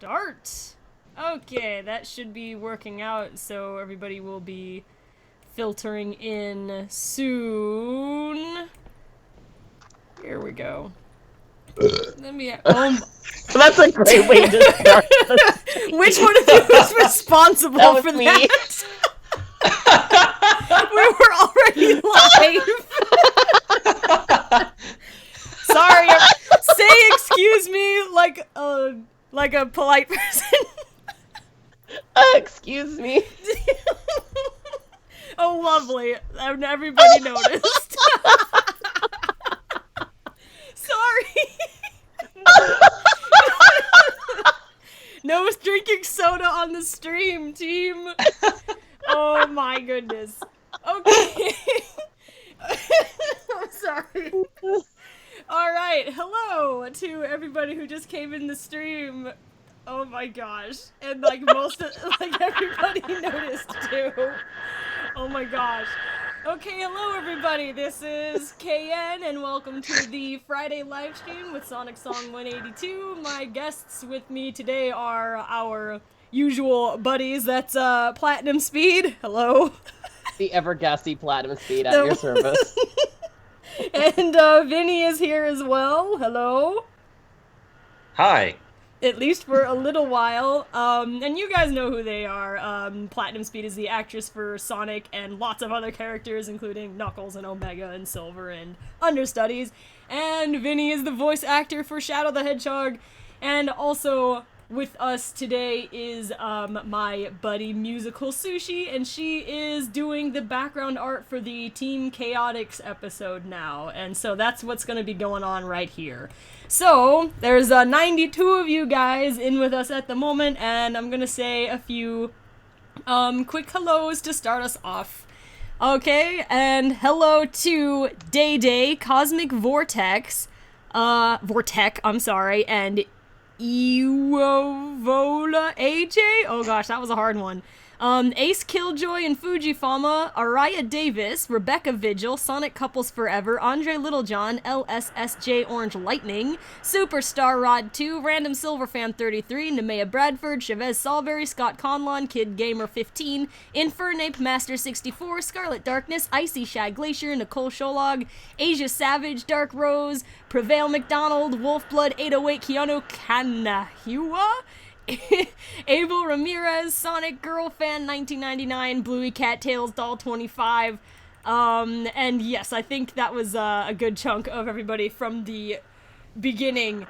Start. Okay, that should be working out, so everybody will be filtering in soon. Here we go. Let me. That's a great way to start. Which one of you is responsible That was for me. that? We were already live. Sorry. Say excuse me like a polite person. Excuse me. Oh, lovely. Everybody noticed. Sorry. No drinking soda on the stream, team. Oh my goodness. Okay. I'm sorry. Alright, hello to everybody who just came in the stream. Oh my gosh. And like everybody noticed too. Oh my gosh. Okay, hello everybody. This is KN and welcome to the Friday live stream with SonicSong182. My guests with me today are our usual buddies. That's Platinum Speed. Hello. The ever-gassy Platinum Speed at your service. And Vinny is here as well. Hello. Hi. At least for a little while. And you guys know who they are. Platinum Speed is the actress for Sonic and lots of other characters, including Knuckles and Omega and Silver and Understudies. And Vinny is the voice actor for Shadow the Hedgehog. And also with us today is my buddy Musical Sushi, and she is doing the background art for the Team Chaotix episode now. And so that's what's going to be going on right here. So, there's 92 of you guys in with us at the moment, and I'm gonna say a few quick hellos to start us off. Okay, and hello to Day Day, Cosmic Vortex, and Iwovola AJ? Oh gosh, that was a hard one. Ace Killjoy and Fujifama, Araya Davis, Rebecca Vigil, Sonic Couples Forever, Andre Littlejohn, LSSJ Orange Lightning, Superstar Rod 2, Random Silverfan 33, Nemea Bradford, Chavez Salisbury, Scott Conlon, Kid Gamer 15, Infernape Master 64, Scarlet Darkness, Icy Shag Glacier, Nicole Sholog, Asia Savage, Dark Rose, Prevail McDonald, Wolfblood 808, Keanu Kanahua, Abel Ramirez, Sonic Girl Fan 1999, Bluey Cattails Doll 25, and yes, I think that was a good chunk of everybody from the beginning.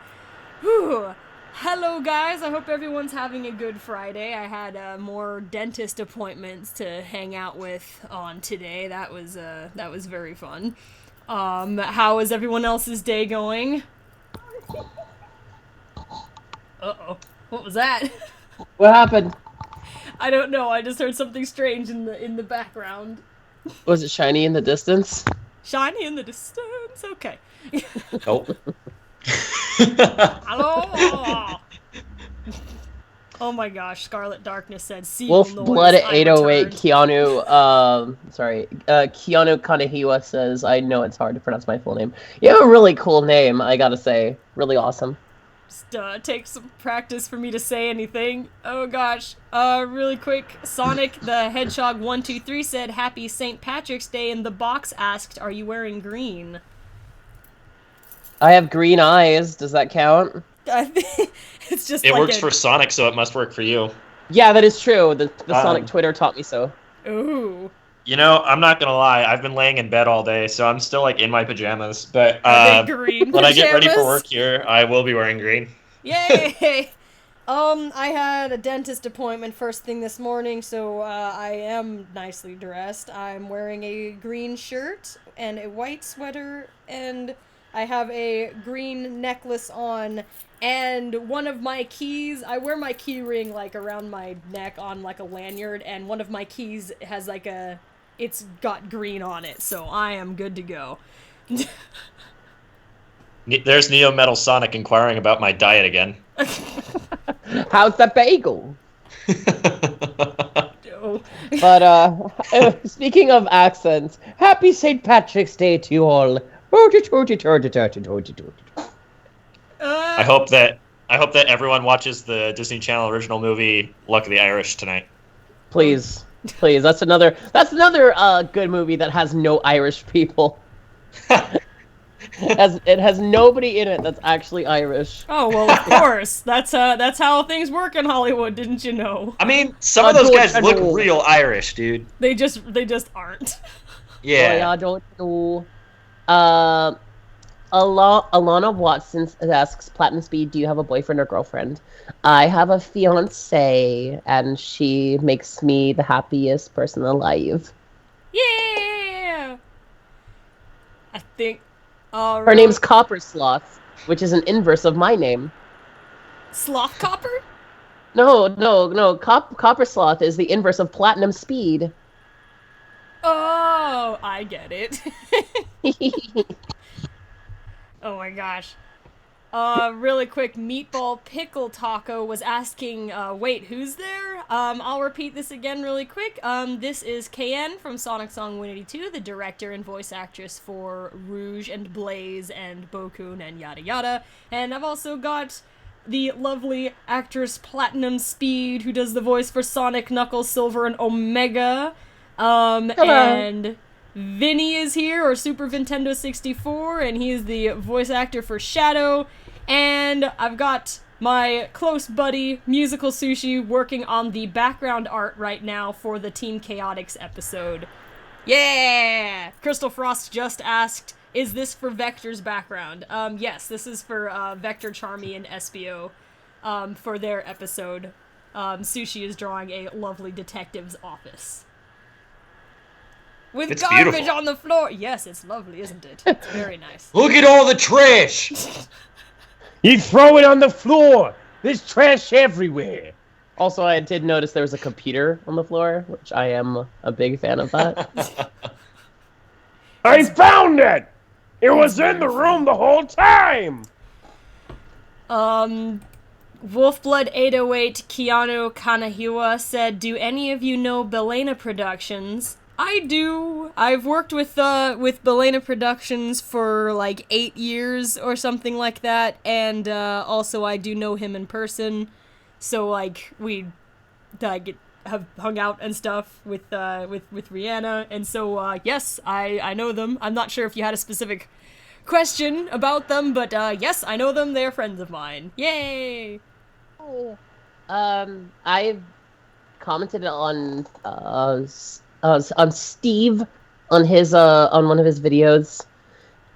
Whew. Hello guys, I hope everyone's having a good Friday. I had more dentist appointments to hang out with on today. That was very fun. How is everyone else's day going? Uh-oh. What was that? What happened? I don't know. I just heard something strange in the background. Was it shiny in the distance? Shiny in the distance. Okay. Nope. Hello. Oh my gosh! Scarlet Darkness said, Wolfblood 808 Keanu. Keanu Kanehiwa says, I know it's hard to pronounce my full name. You have a really cool name, I gotta say. Really awesome. Just take some practice for me to say anything. Oh gosh. Really quick. Sonic the Hedgehog 123 said, Happy St. Patrick's Day, and the box asked, are you wearing green? I have green eyes. Does that count? It's just it works for Sonic, so it must work for you. Yeah, that is true. The Sonic Twitter taught me so. Ooh. You know, I'm not gonna lie. I've been laying in bed all day, so I'm still like in my pajamas. But when I get ready for work here, I will be wearing green. Yay! I had a dentist appointment first thing this morning, so I am nicely dressed. I'm wearing a green shirt and a white sweater, and I have a green necklace on, and one of my keys, I wear my key ring like around my neck on like a lanyard, and one of my keys has like it's got green on it, so I am good to go. There's Neo Metal Sonic inquiring about my diet again. How's the bagel? Oh. But speaking of accents, happy St. Patrick's Day to you all. I hope that I hope that everyone watches the Disney Channel original movie Luck of the Irish tonight. Please. Please. That's another good movie that has no Irish people. It has nobody in it that's actually Irish. Oh well, of course. That's how things work in Hollywood, didn't you know? I mean, some of those guys look real Irish, dude. They just aren't. Yeah. I don't know. Alana Watson asks, Platinum Speed, do you have a boyfriend or girlfriend? I have a fiance, and she makes me the happiest person alive. Yeah. I think. Her name's Copper Sloth, which is an inverse of my name. Sloth Copper? No. Copper Sloth is the inverse of Platinum Speed. Oh, I get it. Oh my gosh. Really quick, Meatball Pickle Taco was asking, wait, who's there? I'll repeat this again really quick. This is KN from SonicSong182, the director and voice actress for Rouge and Blaze and Bokun and yada yada. And I've also got the lovely actress Platinum Speed, who does the voice for Sonic, Knuckles, Silver, and Omega. Hello. And Vinny is here, or Super Nintendo 64, and he is the voice actor for Shadow. And I've got my close buddy, Musical Sushi, working on the background art right now for the Team Chaotix episode. Yeah! Crystal Frost just asked, is this for Vector's background? Yes, this is for Vector, Charmy, and SBO for their episode. Sushi is drawing a lovely detective's office. With it's garbage beautiful. on the floor. Yes, it's lovely, isn't it? It's very nice. Look at all the trash! You throw it on the floor! There's trash everywhere! Also, I did notice there was a computer on the floor, which I am a big fan of that. I found it! It was in the room the whole time! Wolfblood 808 Keanu Kanahiwa said, do any of you know Belena Productions? I do. I've worked with Belena Productions for like 8 years or something like that, and also I do know him in person. So like we have hung out and stuff with Rihanna, and so yes, I know them. I'm not sure if you had a specific question about them, but yes, I know them. They're friends of mine. Yay! Oh. I've commented on Steve on his on one of his videos,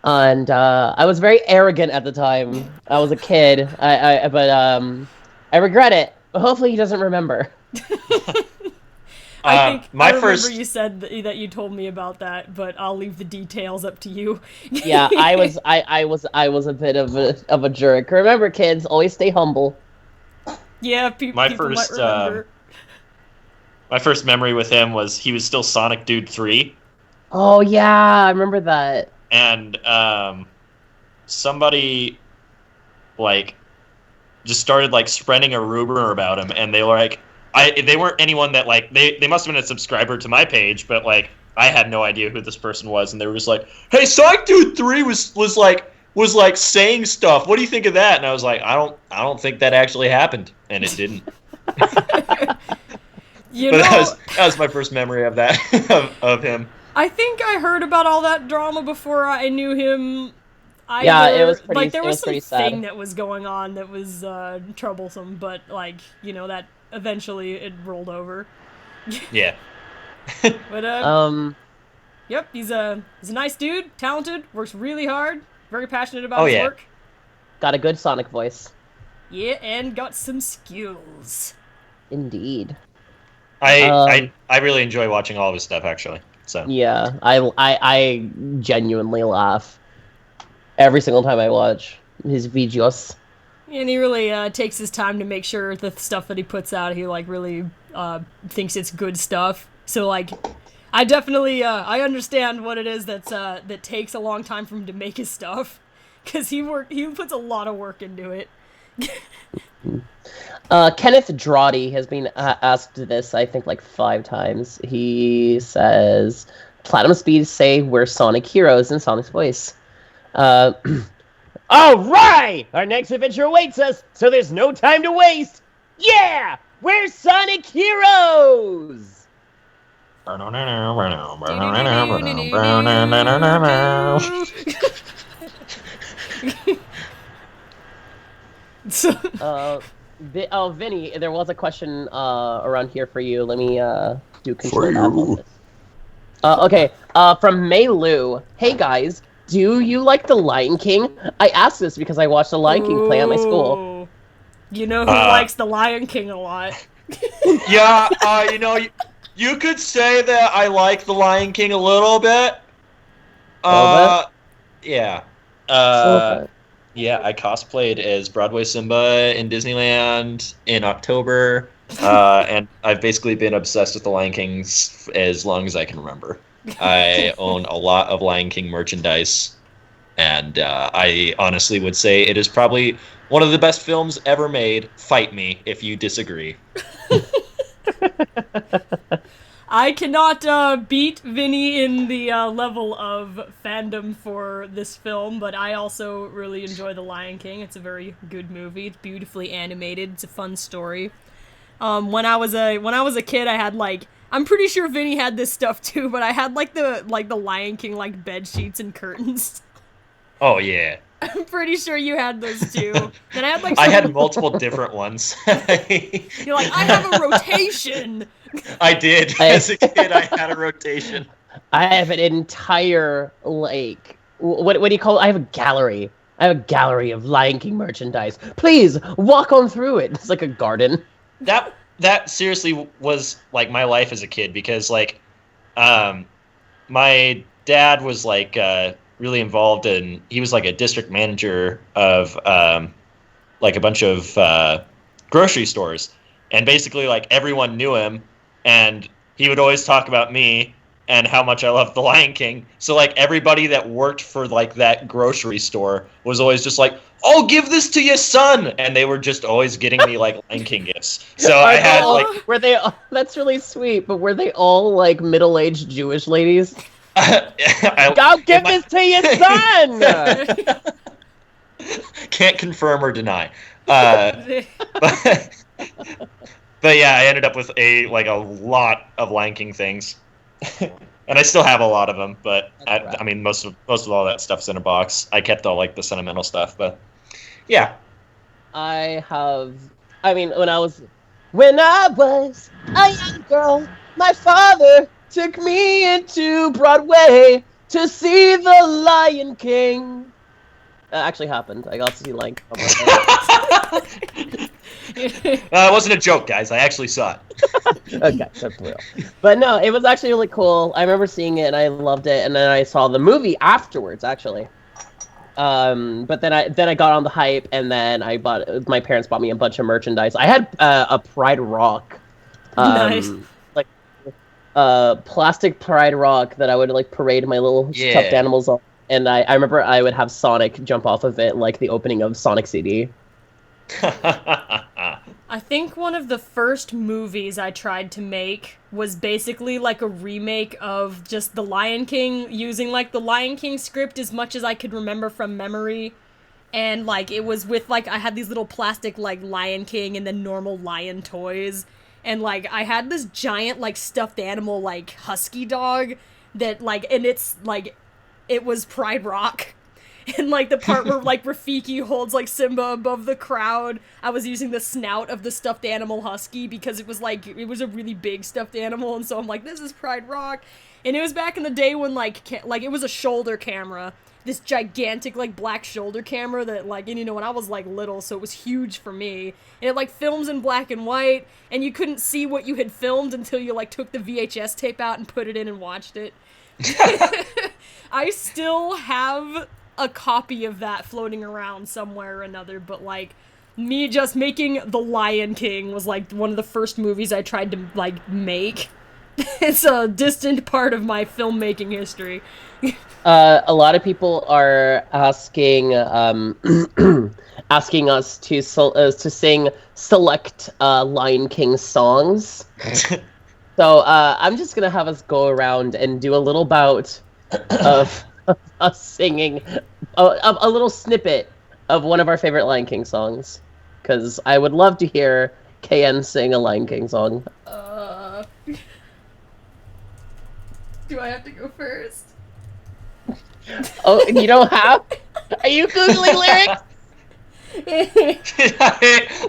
and I was very arrogant at the time. I was a kid. I regret it. But hopefully he doesn't remember. I remember you said that you told me about that, but I'll leave the details up to you. Yeah, I was a bit of a jerk. Remember, kids, always stay humble. Yeah, people might remember. My first memory with him was he was still Sonic Dude 3. Oh yeah, I remember that. And somebody like just started like spreading a rumor about him, and they were like, they weren't anyone that like they must have been a subscriber to my page, but like I had no idea who this person was, and they were just like, "Hey, Sonic Dude 3 was like saying stuff. What do you think of that?" And I was like, I don't think that actually happened, and it didn't. That was my first memory of that of him. I think I heard about all that drama before I knew him. It was pretty. Like there was something sad that was going on that was troublesome, but like that eventually it rolled over. Yeah. But yep, he's a nice dude, talented, works really hard, very passionate about his work. Got a good Sonic voice. Yeah, and got some skills. Indeed. I really enjoy watching all of his stuff, actually. So yeah, I genuinely laugh every single time I watch his videos. And he really takes his time to make sure the stuff that he puts out, he like really thinks it's good stuff. So like, I definitely I understand what it is that takes a long time for him to make his stuff, because he puts a lot of work into it. Kenneth Drawdy has been asked this, I think, like 5 times. He says, Platinum Speed say we're Sonic heroes in Sonic's voice. All right! Our next adventure awaits us, so there's no time to waste. Yeah! We're Sonic Heroes! Vinny, there was a question around here for you. Let me do control F on this. Okay, from Mei Lu. Hey guys, do you like The Lion King? I asked this because I watched The Lion King play at my school. You know who likes The Lion King a lot. Yeah, you could say that I like The Lion King a little bit. Yeah. Yeah, I cosplayed as Broadway Simba in Disneyland in October, and I've basically been obsessed with The Lion King as long as I can remember. I own a lot of Lion King merchandise, and I honestly would say it is probably one of the best films ever made. Fight me if you disagree. I cannot beat Vinny in the level of fandom for this film, but I also really enjoy The Lion King. It's a very good movie. It's beautifully animated. It's a fun story. When I was a kid, I had I'm pretty sure Vinny had this stuff too, but I had the Lion King bed sheets and curtains. Oh yeah. I'm pretty sure you had those too. Then I had I had multiple different ones. You're like, I have a rotation. I did. As a kid, I had a rotation. I have an entire, what do you call it? I have a gallery. I have a gallery of Lion King merchandise. Please, walk on through it. It's like a garden. That seriously was, my life as a kid, because, my dad was, really involved in, he was, a district manager of, a bunch of, grocery stores. And basically, everyone knew him, and he would always talk about me and how much I loved The Lion King. So, everybody that worked for, that grocery store was always just oh, give this to your son! And they were just always getting me, Lion King gifts. So I had, Were they all, that's really sweet, but were they all, middle-aged Jewish ladies? I'll give this to your son! Can't confirm or deny. But yeah, I ended up with a lot of Lion King things, and I still have a lot of them. But I mean, most of all that stuff's in a box. I kept all the sentimental stuff, but yeah. When I was a young girl, my father took me into Broadway to see The Lion King. That actually happened. I got to see Lion King. It wasn't a joke, guys. I actually saw it. Okay, that's real. But no, it was actually really cool. I remember seeing it and I loved it, and then I saw the movie afterwards, actually. But then I got on the hype, and then my parents bought me a bunch of merchandise. I had a Pride Rock, nice. Plastic Pride Rock that I would parade my little stuffed animals on, and I remember I would have Sonic jump off of it like the opening of Sonic CD. I think one of the first movies I tried to make was basically a remake of just The Lion King, using the Lion King script as much as I could remember from memory. And it was with I had these little plastic Lion King and then normal lion toys. And I had this giant stuffed animal husky dog that and it's it was Pride Rock. And the part where Rafiki holds Simba above the crowd, I was using the snout of the stuffed animal husky because it was it was a really big stuffed animal, and so I'm this is Pride Rock. And it was back in the day when it was a shoulder camera, this gigantic black shoulder camera that and when I was little, so it was huge for me. And it films in black and white, and you couldn't see what you had filmed until you took the VHS tape out and put it in and watched it. I still have a copy of that floating around somewhere or another, but me just making The Lion King was one of the first movies I tried to make. It's a distant part of my filmmaking history. A lot of people are asking asking us to sing select Lion King songs. So I'm just gonna have us go around and do a little bout of us singing a little snippet of one of our favorite Lion King songs, because I would love to hear KN sing a Lion King song. Do I have to go first? Oh, you don't have? Are you Googling lyrics?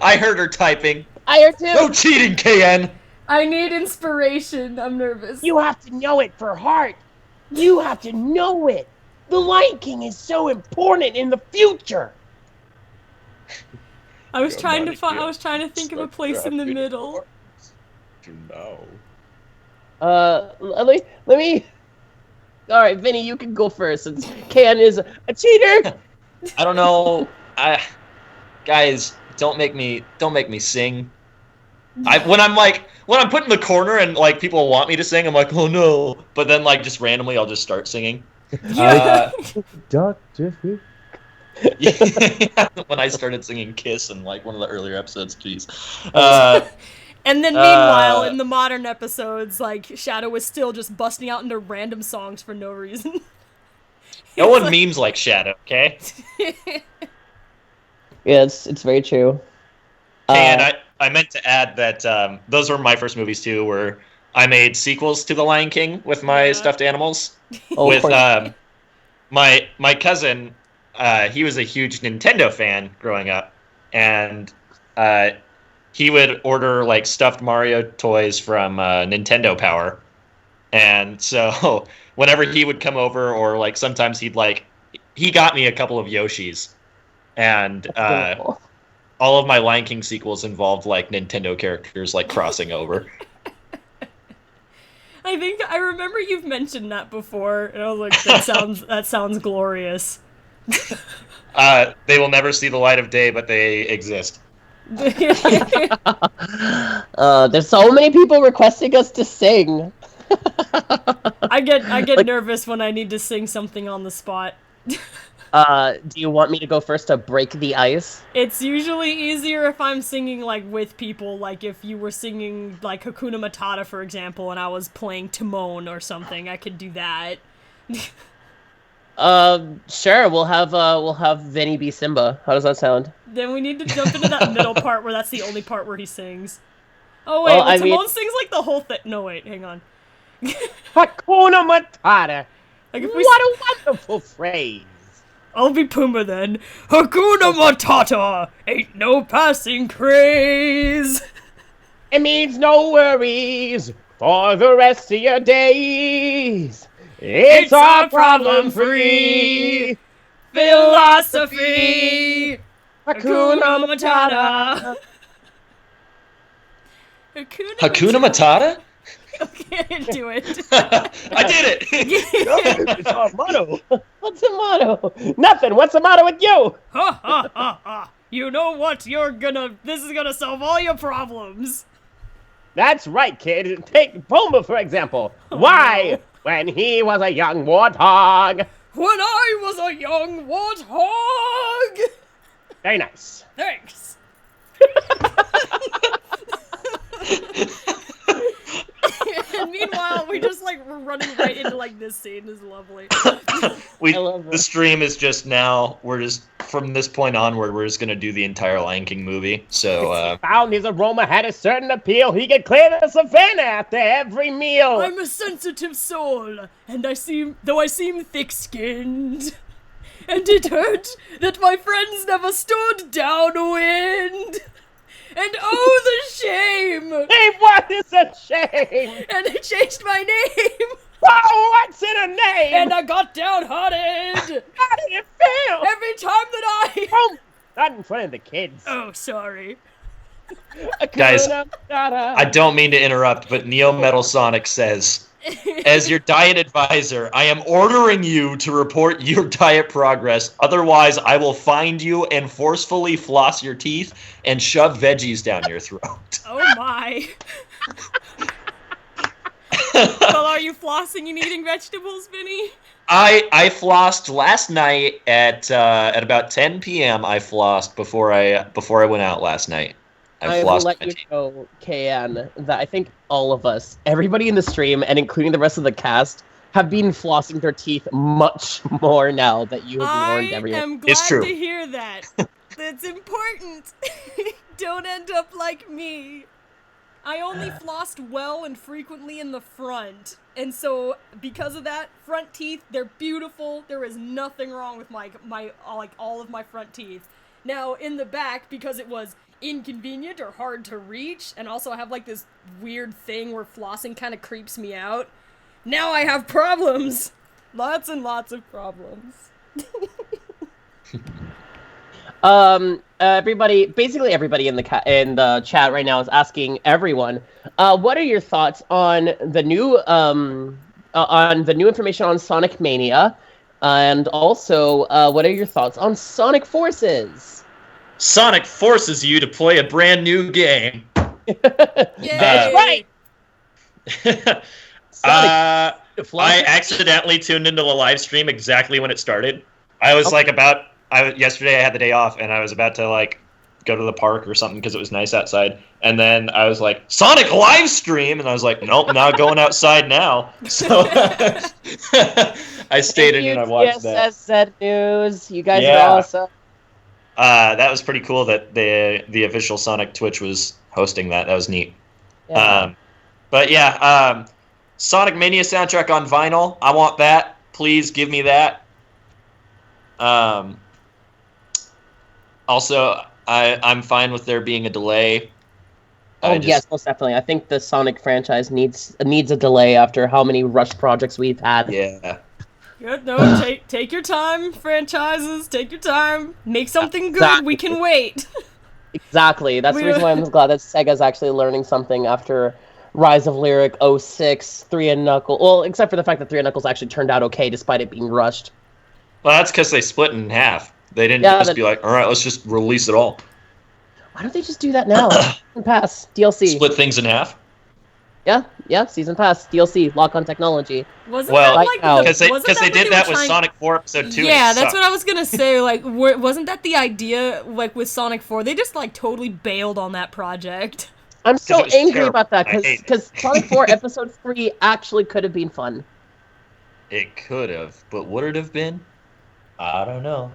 I heard her typing. I heard too. No cheating, KN. I need inspiration. I'm nervous. You have to know it for heart. You have to know it. The Lion King is so important in the future. I was trying to think of a place in the middle. To know. Let me. All right, Vinny, you can go first since KN is a cheater. I don't know. Guys, don't make me sing. When I'm put in the corner and like people want me to sing, I'm like, oh no. But then like just randomly, I'll just start singing. Doctor Who. When I started singing Kiss in like one of the earlier episodes, jeez. And then meanwhile, in the modern episodes, like Shadow is still just busting out into random songs for no reason. No one memes like Shadow, okay? Yeah, it's very true. And I meant to add that those were my first movies too, where I made sequels to The Lion King with my stuffed animals. With my cousin, he was a huge Nintendo fan growing up, and he would order like stuffed Mario toys from Nintendo Power, and so whenever he would come over, or like sometimes he got me a couple of Yoshis, and all of my Lion King sequels involved like Nintendo characters like crossing over. I think I remember you've mentioned that before, and I was like, that sounds glorious. They will never see the light of day, but they exist. There's so many people requesting us to sing. I get nervous when I need to sing something on the spot. Do you want me to go first to break the ice? It's usually easier if I'm singing, like, with people, like, if you were singing, like, Hakuna Matata, for example, and I was playing Timon or something, I could do that. Sure, we'll have Vinny be Simba. How does that sound? Then we need to jump into that middle part where that's the only part where he sings. Oh, wait, Timon sings, like, the whole thing. No, wait, hang on. Hakuna Matata. Like, if What a wonderful phrase. I'll be Pumbaa then. Hakuna Matata! Ain't no passing craze! It means no worries for the rest of your days. It's all problem-free philosophy! Hakuna Matata. Hakuna Matata? Okay, do it. I did it! It's our motto. What's the motto? Nothing. What's the motto with you? Ha ha ha ha! You know what? This is gonna solve all your problems! That's right, kid. Take Pumbaa, for example. Why? When he was a young warthog. When I was a young warthog! Very nice. Thanks. And meanwhile, we just like we're running right into like this scene is lovely. The stream is just now. We're just from this point onward. We're just gonna do the entire Lion King movie. So Found his aroma had a certain appeal. He could clear the savannah after every meal. I'm a sensitive soul, and I seem thick-skinned. And it hurt that my friends never stood downwind. And oh, the shame! Hey, what is a shame? And they changed my name! Oh, what's in a name? And I got downhearted! How did it feel? Every time that I... Oh, not in front of the kids. Oh, sorry. guys, I don't mean to interrupt, but Neo Metal Sonic says, as your diet advisor, I am ordering you to report your diet progress. Otherwise, I will find you and forcefully floss your teeth and shove veggies down your throat. Oh my. Well, are you flossing and eating vegetables, Vinny? I flossed last night at about 10 p.m. I flossed before I went out last night. I will let you know, KN, that I think all of us, everybody in the stream, and including the rest of the cast, have been flossing their teeth much more now that you have warned I everyone. am glad It's true. to hear that. That's important. Don't end up like me. I only flossed well and frequently in the front. And so, because of that, front teeth, they're beautiful. There is nothing wrong with my all of my front teeth. Now, in the back, because it was inconvenient or hard to reach, and also I have like this weird thing where flossing kind of creeps me out, now I have problems. Lots and lots of problems. Basically everybody in the chat right now is asking everyone, what are your thoughts on the new information on Sonic Mania, and also what are your thoughts on Sonic Forces? Sonic forces you to play a brand new game. That's right. I accidentally tuned into the live stream exactly when it started. I was yesterday I had the day off and I was about to like go to the park or something because it was nice outside. And then I was like, Sonic live stream, and I was like, nope, not going outside now. So I stayed in and I watched that. TSS News. You guys are awesome. That was pretty cool that the official Sonic Twitch was hosting that. That was neat. Yeah. Sonic Mania soundtrack on vinyl. I want that. Please give me that. Also, I'm fine with there being a delay. Yes, most definitely. I think the Sonic franchise needs a delay after how many rush projects we've had. Yeah. Good, no, take your time, franchises. Take your time. Make something good. Exactly. We can wait. Exactly. That's the reason why I'm glad that Sega's actually learning something after Rise of Lyric 06, 3 and Knuckles. Well, except for the fact that 3 and Knuckles actually turned out okay despite it being rushed. Well, that's because they split in half. They didn't just be like, all right, let's just release it all. Why don't they just do that now? Season Pass, DLC. Split things in half? Yeah, Season Pass, DLC, lock-on technology. Wasn't that like because they did that with Sonic 4 Episode 2. Yeah, that's what I was gonna say. Like, wasn't that the idea? Like with Sonic 4, they just like totally bailed on that project. I'm so angry terrible. about that because Sonic 4 Episode 3 actually could have been fun. It could have, but would it have been? I don't know.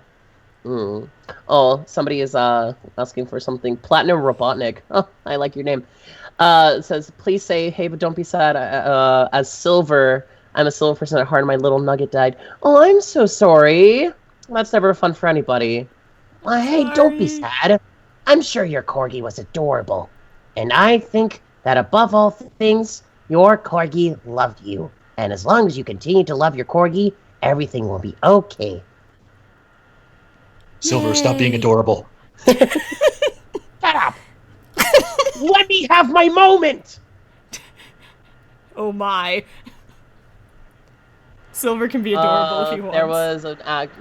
Oh, somebody is asking for something. Platinum Robotnik. Oh, I like your name. It says, please say, hey, but don't be sad. As Silver, I'm a Silver person at heart, and my little nugget died. Oh, I'm so sorry. That's never fun for anybody. Well, hey, don't be sad. I'm sure your corgi was adorable. And I think that above all things, your corgi loved you. And as long as you continue to love your corgi, everything will be okay. Silver, stop being adorable. Shut up! Let me have my moment! Oh my. Silver can be adorable if he wants.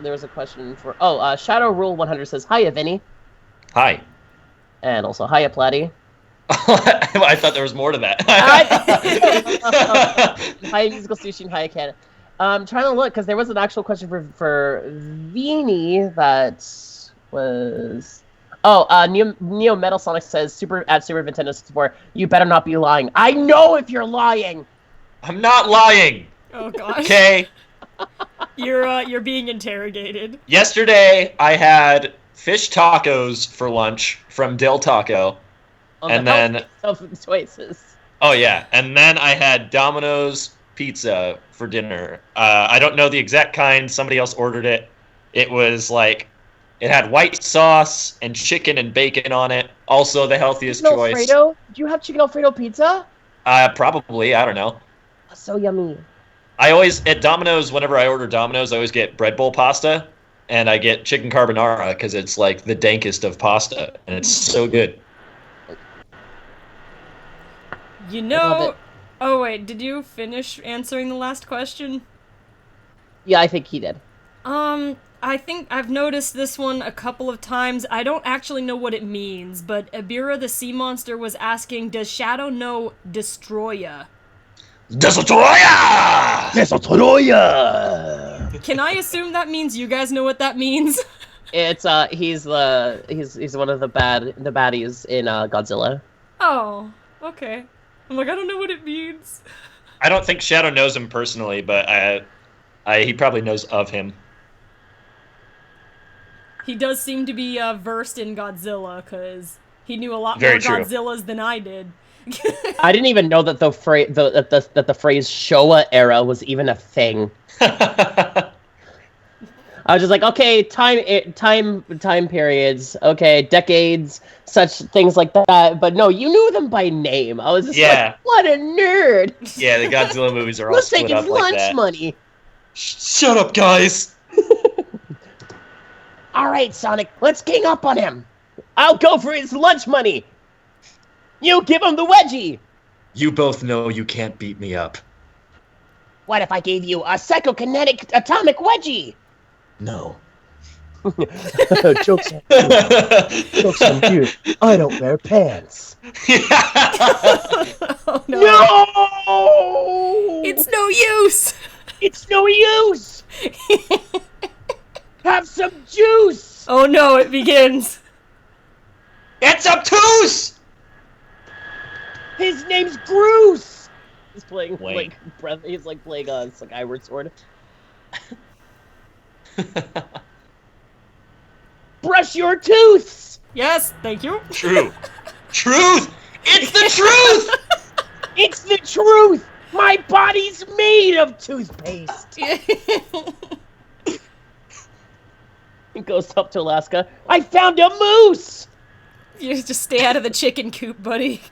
There was a question for... Oh, Shadow Rule 100 says, hiya, Vinny. Hi. And also, hiya, Platty. I thought there was more to that. Hiya, Musical Sushi, and hiya, Canada. I'm trying to look, because there was an actual question for Vinny that was... Oh, Neo Metal Sonic says, Super Nintendo 64, you better not be lying. I know if you're lying! I'm not lying! Oh, gosh. Okay? You're being interrogated. Yesterday, I had fish tacos for lunch from Del Taco. And then... choices. Oh, yeah. And then I had Domino's pizza for dinner. I don't know the exact kind. Somebody else ordered it. It was like... It had white sauce and chicken and bacon on it. Also the healthiest choice. Alfredo? Did you have chicken Alfredo pizza? Probably. I don't know. So yummy. I always, at Domino's, whenever I order Domino's, I always get bread bowl pasta. And I get chicken carbonara because it's like the dankest of pasta. And it's so good. You know... Oh, wait. Did you finish answering the last question? Yeah, I think he did. I think I've noticed this one a couple of times. I don't actually know what it means, but Abira the Sea Monster was asking, does Shadow know Destroya? Destroya! Destroya! Can I assume that means you guys know what that means? It's he's one of the baddies in Godzilla. Oh, okay. I'm like, I don't know what it means. I don't think Shadow knows him personally, but he probably knows of him. He does seem to be versed in Godzilla, because he knew a lot Very more true. Godzillas than I did. I didn't even know that the phrase Showa era was even a thing. I was just like, okay, time periods, okay, decades, such things like that. But no, you knew them by name. I was just like, what a nerd! Yeah, the Godzilla movies are all Let's split take up his like lunch that. money. Shut up, guys! All right, Sonic, let's gang up on him. I'll go for his lunch money. You give him the wedgie. You both know you can't beat me up. What if I gave you a psychokinetic atomic wedgie? No. Jokes on you. I don't wear pants. Oh, no. No! It's no use! It's no use! Have some juice! Oh no, it begins. It's obtuse! His name's Bruce! He's playing Wait. He's like playing Skyward Sword. Brush your tooths! Yes, thank you. True. Truth! It's the truth! It's the truth! My body's made of toothpaste! He goes up to Alaska. I found a moose! You just stay out of the chicken coop, buddy.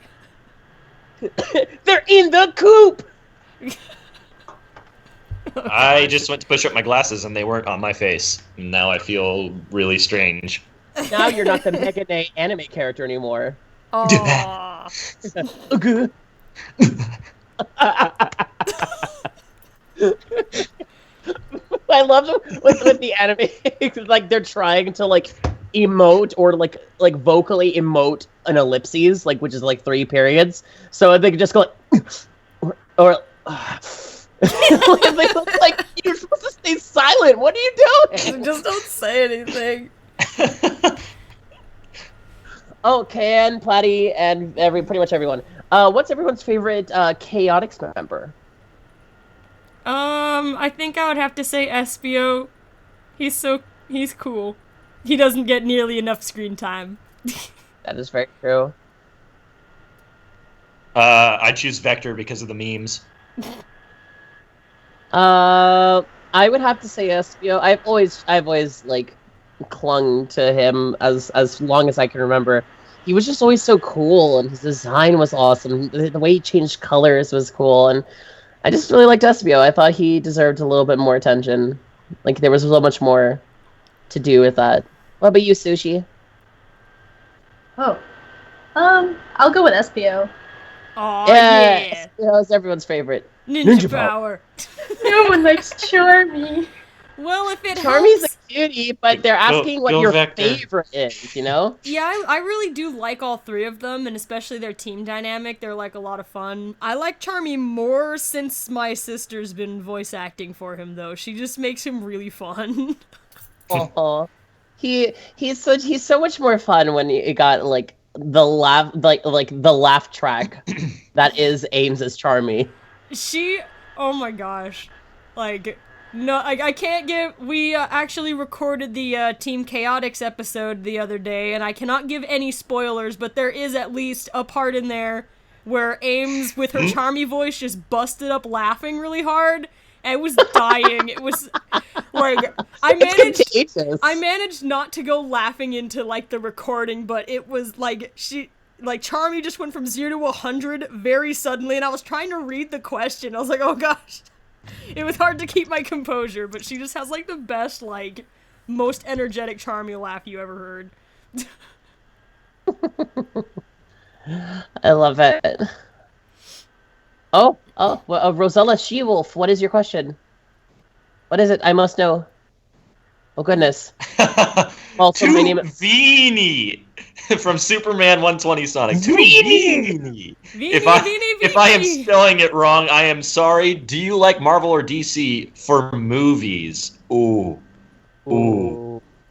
They're in the coop! I just went to push up my glasses and they weren't on my face. Now I feel really strange. Now you're not the Mega Man anime character anymore. Aww. I love them with the anime. Like they're trying to like emote or like vocally emote an ellipses, like which is like 3 periods. So they can just go like, or like you're supposed to stay silent. What are you doing? Just don't say anything. Oh, Ken, Platty, and pretty much everyone. What's everyone's favorite Chaotix member? I think I would have to say Espio. He's cool. He doesn't get nearly enough screen time. That is very true. I choose Vector because of the memes. I would have to say Espio. I've always like clung to him as long as I can remember. He was just always so cool, and his design was awesome. The way he changed colors was cool, and I just really liked Espio. I thought he deserved a little bit more attention. Like there was so much more to do with that. What about you, Sushi? Oh. I'll go with SPO. Aw, yeah. Espio is everyone's favorite. Ninja power. No one likes Charmy. Well, if it Charmy's helps... a cutie, but they're asking what go your Vector. favorite is, you know? Yeah, I really do like all 3 of them, and especially their team dynamic. They're, like, a lot of fun. I like Charmy more since my sister's been voice acting for him, though. She just makes him really fun. Aw. He's so much more fun when you got, like, the laugh, like the laugh track that is Ames as Charmy. Oh my gosh. Like... No, I can't give... We actually recorded the Team Chaotix episode the other day, and I cannot give any spoilers, but there is at least a part in there where Ames, with her charmy voice, just busted up laughing really hard. And it was dying. It was... Like, I managed not to go laughing into, like, the recording, but it was, like, Charmy just went from 0 to 100 very suddenly, and I was trying to read the question. I was like, oh gosh. It was hard to keep my composure, but she just has, like, the best, like, most energetic Charmy laugh you ever heard. I love it. Oh, well, Rosella She-Wolf, what is your question? What is it? I must know. Oh, goodness. Also, my name is... Vini from Superman 120 Sonic. Vini, If I am spelling it wrong, I am sorry. Do you like Marvel or DC for movies? Ooh.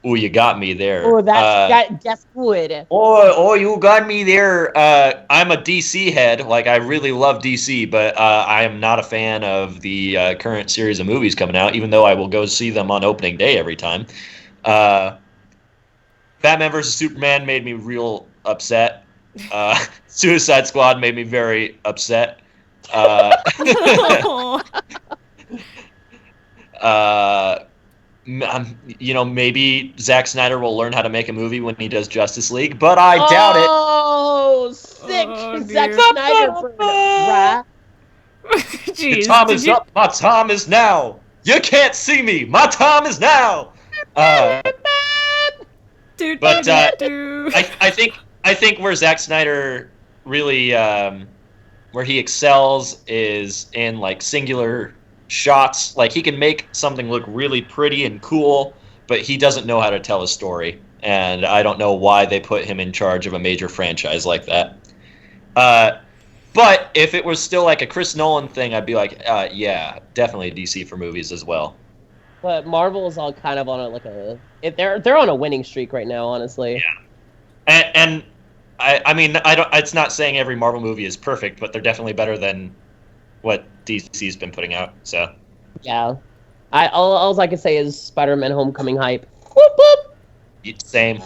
Ooh, you got me there. Oh, that's good. Oh, you got me there. I'm a DC head. Like, I really love DC, but I am not a fan of the current series of movies coming out, even though I will go see them on opening day every time. Batman vs. Superman made me real upset. Suicide Squad made me very upset. Maybe Zack Snyder will learn how to make a movie when he does Justice League, but I doubt it. Oh, sick! Oh, Zack dear. Snyder, bruh. Jeez, Your time did is you- up. My time is now. You can't see me. My time is now. Do, But, do, do. I think where Zack Snyder really where he excels is in like singular shots. Like he can make something look really pretty and cool, but he doesn't know how to tell a story. And I don't know why they put him in charge of a major franchise like that. But if it was still like a Chris Nolan thing, I'd be like, yeah, definitely DC for movies as well. But Marvel is all kind of on they're on a winning streak right now, honestly. Yeah. And I mean, it's not saying every Marvel movie is perfect, but they're definitely better than what DC's been putting out. So Yeah. All I can say is Spider-Man Homecoming hype. Whoop whoop. Same.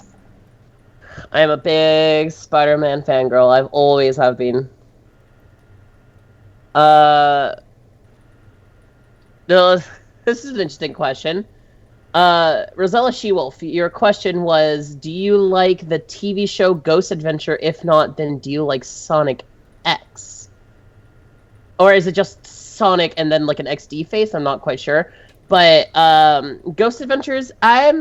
I am a big Spider-Man fangirl. I've always have been. This is an interesting question. Rosella Shewolf, your question was, do you like the TV show Ghost Adventure? If not, then do you like Sonic X? Or is it just Sonic and then like an XD face? I'm not quite sure. But Ghost Adventures, I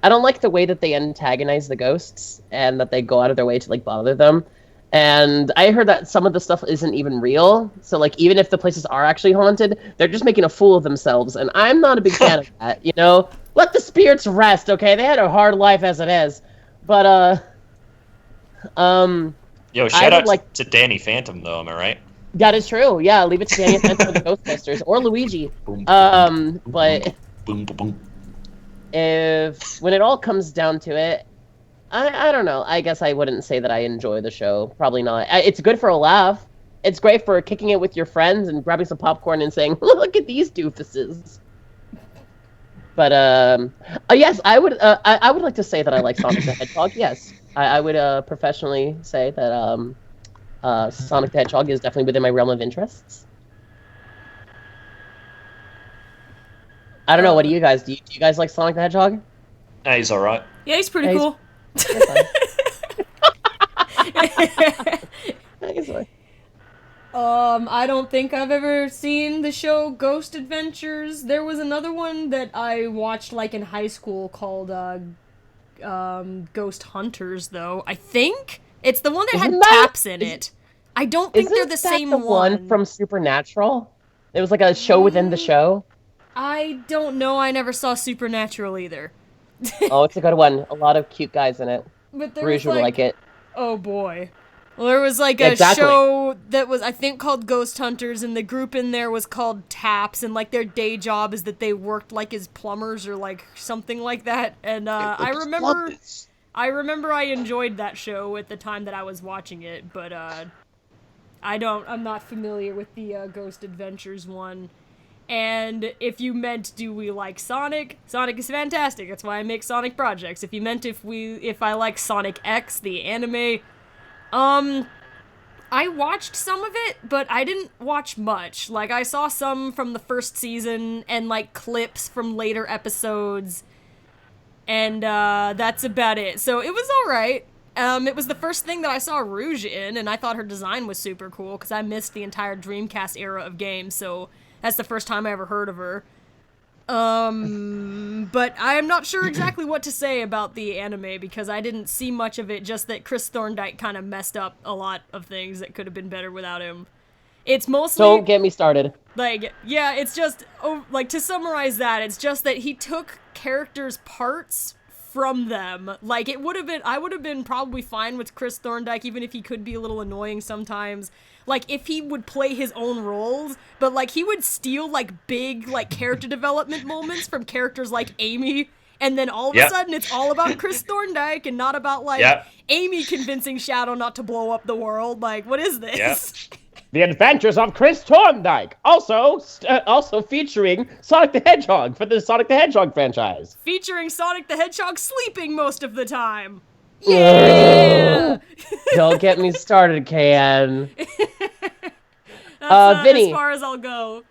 don't like the way that they antagonize the ghosts and that they go out of their way to like bother them. And I heard that some of the stuff isn't even real. So, like, even if the places are actually haunted, they're just making a fool of themselves. And I'm not a big fan of that, you know? Let the spirits rest, okay? They had a hard life as it is. But, Yo, shout out to Danny Phantom, though, am I right? that is true. Yeah, leave it to Danny Phantom or the Ghostbusters. Or Luigi. Boom, But boom, boom, boom. when it all comes down to it, I don't know. I guess I wouldn't say that I enjoy the show. Probably not. It's good for a laugh. It's great for kicking it with your friends and grabbing some popcorn and saying, "Look at these doofuses." But yes, I would like to say that I like Sonic the Hedgehog. Yes, I would professionally say that Sonic the Hedgehog is definitely within my realm of interests. I don't know. What do you guys do? You guys like Sonic the Hedgehog? He's all right. Yeah, he's pretty Yeah, he's- cool. I don't think I've ever seen the show Ghost Adventures. There was another one that I watched like in high school called Ghost Hunters, though. I think it's the one that had Isn't that- taps in it. I don't think they're the same one from Supernatural? It was like a show within the show. I don't know. I never saw Supernatural either. Oh, it's a good one. A lot of cute guys in it. But there Rouge was would like it. Oh boy. Well, there was like Yeah, a exactly. show that was, I think, called Ghost Hunters, and the group in there was called Taps, and like their day job is that they worked like as plumbers or like something like that. And I remember I enjoyed that show at the time that I was watching it, but I'm not familiar with the Ghost Adventures one. And if you meant, do we like Sonic? Sonic is fantastic. That's why I make Sonic projects. If you meant if I like Sonic X, the anime, I watched some of it, but I didn't watch much. Like, I saw some from the first season and, like, clips from later episodes, and, that's about it. So it was alright. It was the first thing that I saw Rouge in, and I thought her design was super cool, because I missed the entire Dreamcast era of games, so that's the first time I ever heard of her. But I'm not sure exactly what to say about the anime because I didn't see much of it, just that Chris Thorndike kind of messed up a lot of things that could have been better without him. It's mostly... Don't get me started. Like, yeah, it's just... Oh, like, to summarize that, it's just that he took characters' parts from them. Like, it would have been... I would have been probably fine with Chris Thorndike, even if he could be a little annoying sometimes. Like, if he would play his own roles, but, like, he would steal, like, big, like, character development moments from characters like Amy And then all of a sudden, it's all about Chris Thorndike and not about, like, Amy convincing Shadow not to blow up the world. Like, what is this? Yep. The Adventures of Chris Thorndike, also featuring Sonic the Hedgehog for the Sonic the Hedgehog franchise. Featuring Sonic the Hedgehog sleeping most of the time. Yeah! Don't get me started, KN. That's Vinny. as far as I'll go.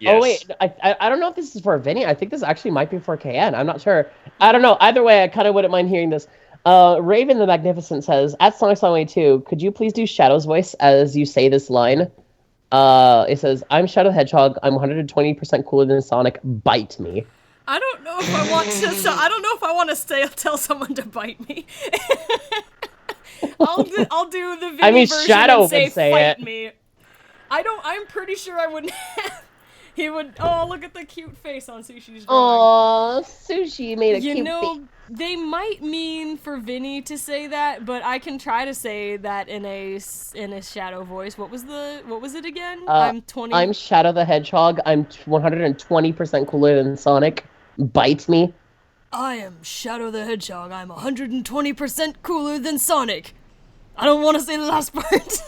Yes. Oh, wait. I don't know if this is for Vinny. I think this actually might be for KN. I'm not sure. I don't know. Either way, I kind of wouldn't mind hearing this. Raven the Magnificent says, at SonicSong182, could you please do Shadow's voice as you say this line? It says, I'm Shadow the Hedgehog. I'm 120% cooler than Sonic. Bite me. I don't know if I want to. So I don't know if I want to tell someone to bite me. I'll do the Vinny version Shadow and say, would say fight it. me. I'm pretty sure I wouldn't have. He would. Oh, look at the cute face on Sushi's drawing. Aww, Sushi made a cute You know, face. they might mean for Vinny to say that, but I can try to say that in a Shadow voice. What was it again? I'm Shadow the Hedgehog. I'm 120% cooler than Sonic. Bite me. I am Shadow the Hedgehog. I'm 120% cooler than Sonic. I don't want to say the last part.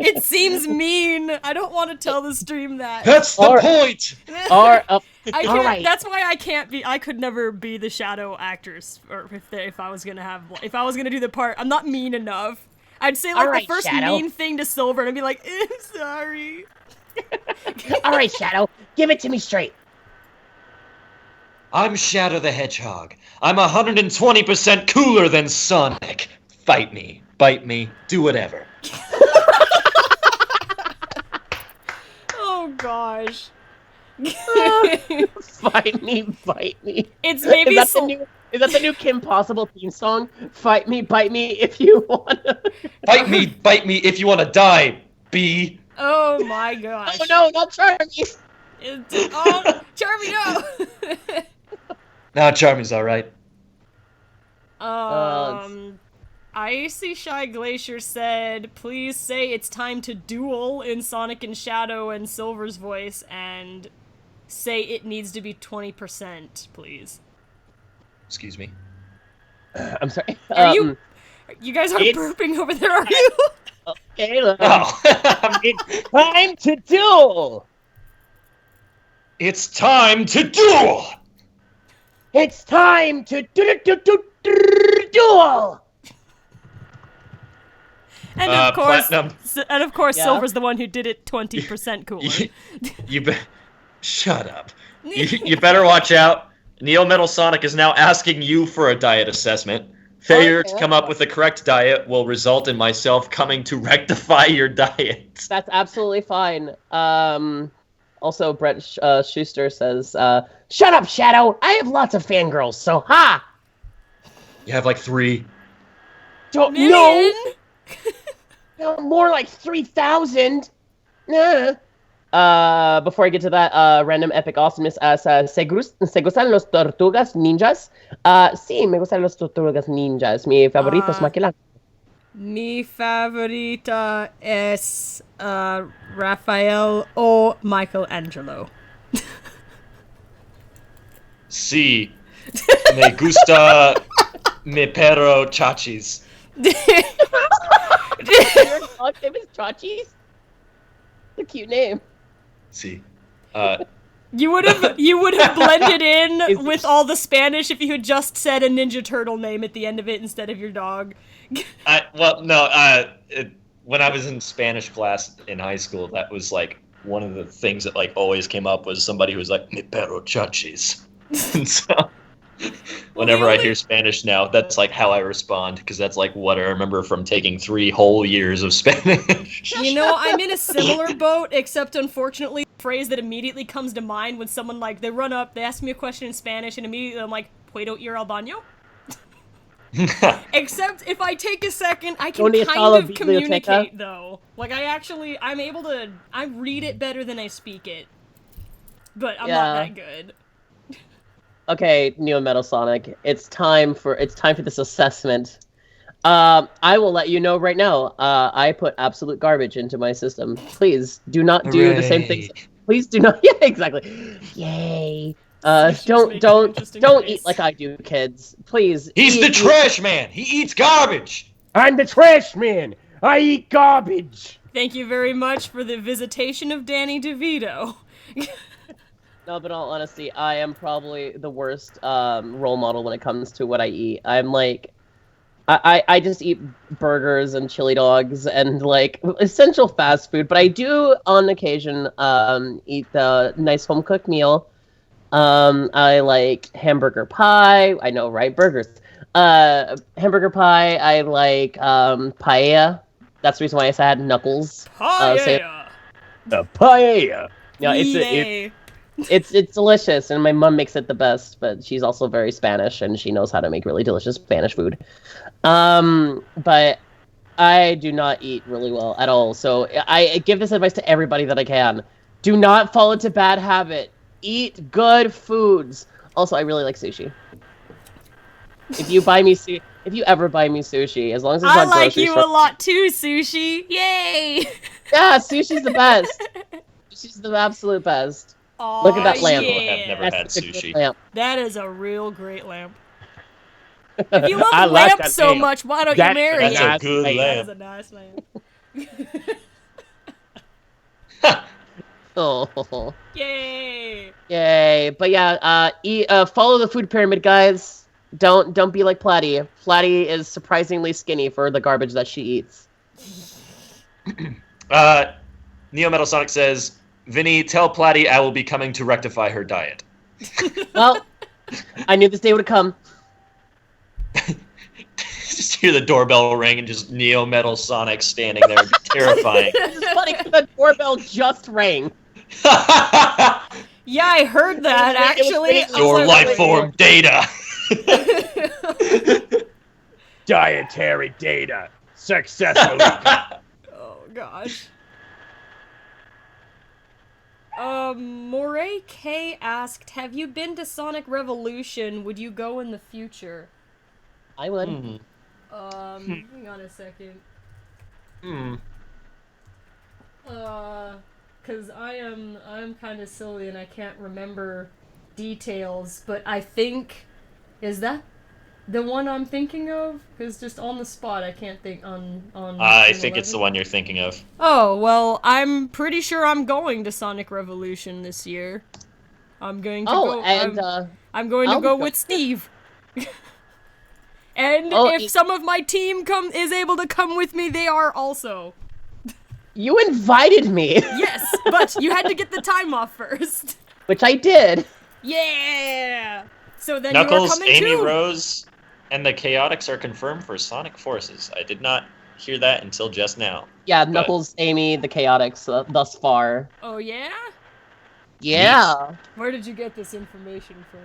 It seems mean. I don't want to tell the stream that. That's the point! I can't, Alright. That's why I can't be. I could never be the Shadow actors, or if I was gonna do the part. I'm not mean enough. I'd say like Alright, the first Shadow. mean thing to Silver, and I'd be like, I'm sorry. Alright, Shadow. Give it to me straight. I'm Shadow the Hedgehog. I'm 120% cooler than Sonic. Fight me, bite me, do whatever. Oh gosh. Fight me, bite me. It's maybe Is that the new Kim Possible theme song? Fight me, bite me if you wanna. Bite me, bite me if you want to die, B. Oh my gosh. Oh no, not Charmy. Oh, Charmy, no. Nah, Charmy's alright. Icy Shy Glacier said, please say it's time to duel in Sonic and Shadow and Silver's voice, and say it needs to be 20%, please. Excuse me. I'm sorry. Are you guys aren't burping over there, are you? Okay, look. Oh. It's time to duel! It's time to duel! It's time to duel! And of course, Platinum. Yeah. Silver's the one who did it 20% cooler. Shut up. You better watch out. Neo Metal Sonic is now asking you for a diet assessment. Failure to come up with the correct diet will result in myself coming to rectify your diet. That's absolutely fine. Also, Brett Schuster says, shut up, Shadow! I have lots of fangirls, so ha! You have like 3. Don't, Million? no, more like 3,000. Nah. Before I get to that, Random Epic Awesomeness asks, ¿Se gustan los tortugas ninjas? Sí, me gustan los tortugas ninjas. Mi favorito es Michelangelo. Mi favorita es Rafael o Michelangelo. Sí. Me gusta mi perro Chachis. Your dog's name is Chaotix? A cute name. Sí. You would have blended in with all the Spanish if you had just said a Ninja Turtle name at the end of it instead of your dog. When I was in Spanish class in high school, that was like one of the things that like always came up was somebody who was like, mi perro Chachis. And so whenever I hear Spanish now, that's like how I respond, because that's like what I remember from taking 3 whole years of Spanish. You know, I'm in a similar boat, except unfortunately, the phrase that immediately comes to mind when someone, like, they run up, they ask me a question in Spanish, and immediately I'm like, ¿Puedo ir al baño? Except if I take a second, I can kind of communicate, though. Like, I'm able to, I read it better than I speak it. But I'm not that good. Okay, Neo Metal Sonic, it's time for this assessment. I will let you know right now. I put absolute garbage into my system. Please do not do the same things. Please do not. Yeah, exactly. Yay! Don't just in don't case. eat like I do, kids. Please. He's the trash man. He eats garbage. I'm the trash man. I eat garbage. Thank you very much for the visitation of Danny DeVito. No, but in all honesty, I am probably the worst role model when it comes to what I eat. I'm like, I just eat burgers and chili dogs and like essential fast food. But I do on occasion eat the nice home cooked meal. I like hamburger pie. I know, right? Burgers. Hamburger pie. I like paella. That's the reason why I said knuckles. Paella! The paella. No, Yay. it's delicious, and my mom makes it the best. But she's also very Spanish, and she knows how to make really delicious Spanish food. But I do not eat really well at all. So I give this advice to everybody that I can: do not fall into bad habit. Eat good foods. Also, I really like sushi. If you ever buy me sushi, as long as it's I not like grocery you store. a lot too, Sushi. Yay! Yeah, sushi's the best. Sushi's the absolute best. Aw, Look at that lamp. Yeah. I've never had That's a good sushi. lamp. That is a real great lamp. If you love I like lamp that so lamp. much, why don't That's you marry That's it? a good lamp. That is lamp. a nice lamp. Oh, Yay! yay! But yeah, follow the food pyramid, guys. Don't be like Platy. Platy is surprisingly skinny for the garbage that she eats. Neo Metal Sonic says, Vinny, tell Platy I will be coming to rectify her diet. Well, I knew this day would come. Just hear the doorbell ring and just Neo Metal Sonic standing there, terrifying. It's funny 'cause the doorbell just rang. Yeah, I heard that, It was actually. pretty- I was Your like, life form data. Dietary data successfully. Oh, gosh. Moray K asked, have you been to Sonic Revolution? Would you go in the future? I would. Hang on a second. Cause I'm kind of silly and I can't remember details, but I think, is that the one I'm thinking of? Cause just on the spot I can't think on I June think it's the 11th. one you're thinking of. Oh, well, I'm pretty sure I'm going to Sonic Revolution this year. I'm going to go. I'm going to I'll go go. with Steve. And Oh, if some of my team is able to come with me, they are also. You invited me, Yes, but you had to get the time off first. which I did. Yeah. So then you are Knuckles, coming Amy too. Rose, and the Chaotix are confirmed for Sonic Forces. I did not hear that until just now. Yeah, Knuckles, Amy, the Chaotix thus far. Oh yeah. Yeah. Where did you get this information from?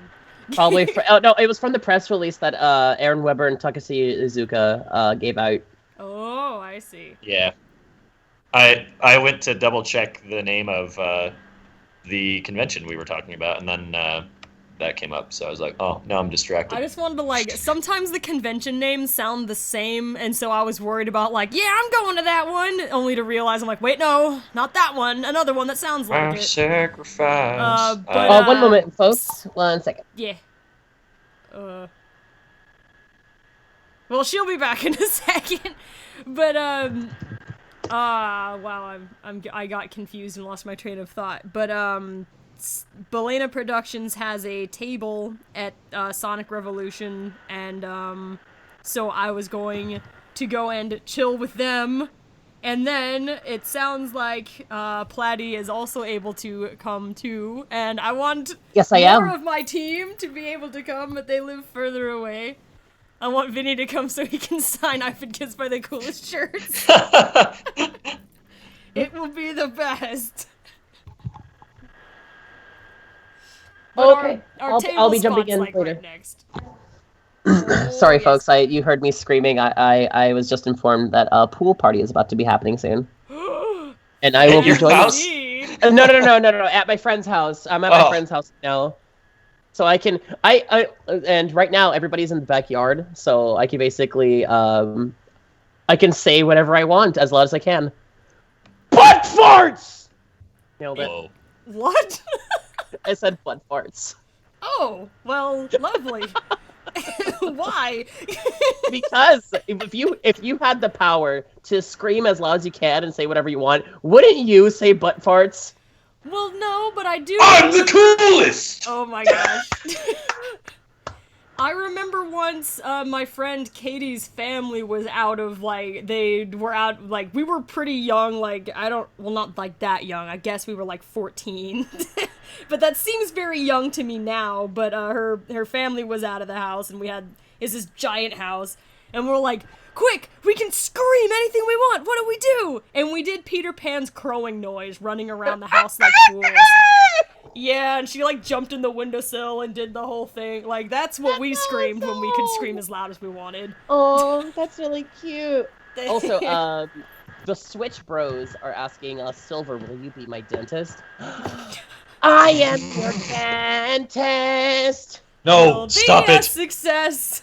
Probably. No, it was from the press release that Aaron Weber and Takashi Iizuka gave out. Oh, I see. Yeah. I went to double check the name of the convention we were talking about, and then that came up. So I was like, oh, now I'm distracted. I just wanted to sometimes the convention names sound the same, and so I was worried about yeah, I'm going to that one, only to realize I'm like, wait, no, not that one, another one that sounds like Our it. sacrifice. but, One moment, folks. 1 second. Yeah. Well, she'll be back in a second, but wow, I got confused and lost my train of thought. But Belena Productions has a table at Sonic Revolution, and so I was going to go and chill with them. And then it sounds like Platy is also able to come too, and I want Yes, I more am. of my team to be able to come, but they live further away. I want Vinny to come so he can sign I've been kissed by the coolest shirts. It will be the best. But Okay, our I'll table be jumping spot's, in later. right next. Sorry, yes. folks. You heard me screaming. I was just informed that a pool party is about to be happening soon, and I will At be your joining. house? Indeed. No. At my friend's house. I'm at my Oh. friend's house now, so I can. And right now everybody's in the backyard, so I can basically I can say whatever I want as loud as I can. Butt farts. Nailed it. Whoa. What? I said butt farts. Oh, well, lovely. Why? Because if you had the power to scream as loud as you can and say whatever you want, wouldn't you say butt farts? Well, no, but I do. I'm the coolest! Oh my gosh. I remember once my friend Katie's family was out of, like, they were out, like, we were pretty young, like, well, not, like, that young, I guess we were, like, 14. But that seems very young to me now, but her family was out of the house, and it's this giant house, and we're like, quick, we can scream anything we want, what do we do? And we did Peter Pan's crowing noise, running around the house like fools. Yeah, and she, like, jumped in the windowsill and did the whole thing. Like, that's what we screamed when we could scream as loud as we wanted. Oh, that's really cute. Also, the Switch Bros are asking us, Silver, will you be my dentist? I am your dentist. No, stop it! Success!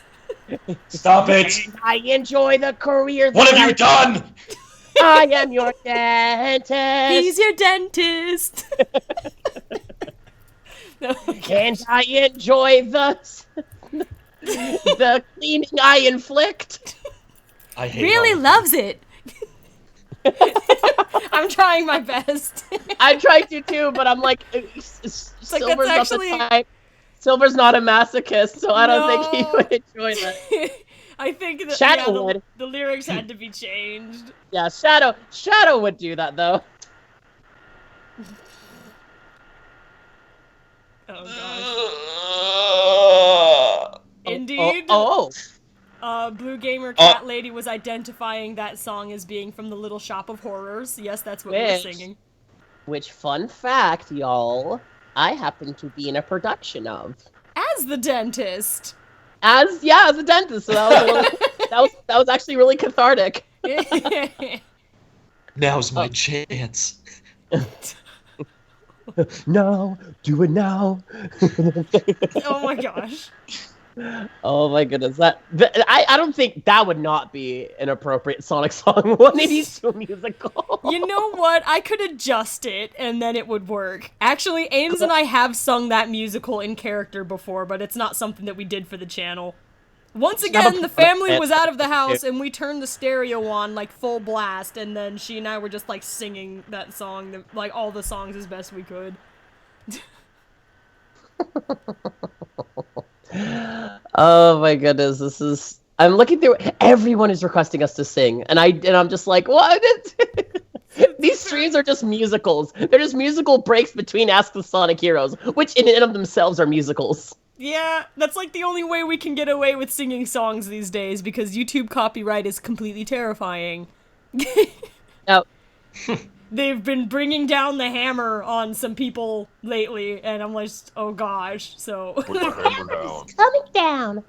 Stop it! I enjoy the career. What have you done? I am your dentist. He's your dentist. And I enjoy the cleaning I inflict. I hate really all- loves it. I'm trying my best. I try to too, but I'm like, Silver's that's not the type. Silver's not a masochist, so I don't think he would enjoy that. I think that Shadow would. the lyrics had to be changed. Yeah, Shadow would do that though. Oh gosh. Indeed. Blue Gamer Cat Lady was identifying that song as being from the Little Shop of Horrors. Yes, that's what we were singing. Which, fun fact, y'all, I happen to be in a production of. As the dentist. As a dentist. So that was actually really cathartic. Now's my chance. No, do it now. Oh my gosh. Oh my goodness, I don't think that would not be an appropriate Sonic Song 182 musical. You know what? I could adjust it and then it would work. Actually, Ames and I have sung that musical in character before, but it's not something that we did for the channel. Once again, the family was out of the house and we turned the stereo on like full blast, and then she and I were just like singing that song, like all the songs as best we could. Oh my goodness, I'm looking through, everyone is requesting us to sing, and I'm just like, what? These streams are just musicals. They're just musical breaks between Ask the Sonic Heroes, which in and of themselves are musicals. Yeah, that's like the only way we can get away with singing songs these days, because YouTube copyright is completely terrifying. Now, they've been bringing down the hammer on some people lately, and I'm like, oh gosh, so... Put the hammer down. coming down.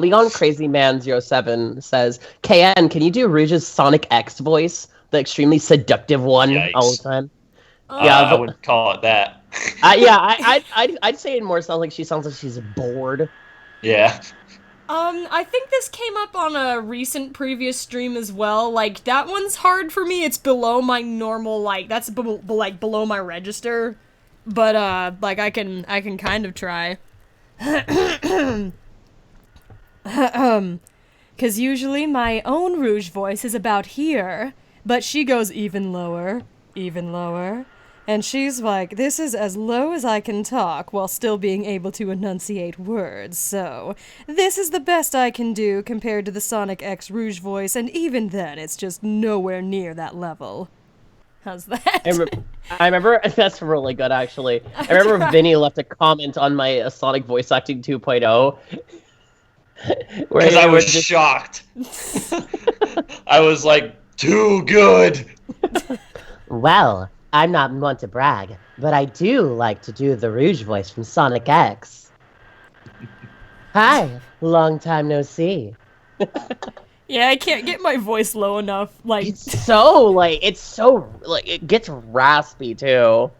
Leon Crazy Man 07 says, KN, can you do Rouge's Sonic X voice? The extremely seductive one all the time? I wouldn't call it that. I'd say it more sounds like she she's bored. Yeah. I think this came up on a recent previous stream as well. Like, that one's hard for me. It's below my normal, like, that's below my register. But, like, I can kind of try. 'Cause usually my own Rouge voice is about here, but she goes even lower, and she's like, this is as low as I can talk while still being able to enunciate words, so this is the best I can do compared to the Sonic X Rouge voice, and even then it's just nowhere near that level. How's that? I remember that's really good, actually. I remember Vinny left a comment on my Sonic Voice Acting 2.0. Because I was shocked. I was like, too good. Well, I'm not one to brag, but I do like to do the Rouge voice from Sonic X. Hi, long time no see. Yeah, I can't get my voice low enough, like... It gets raspy, too.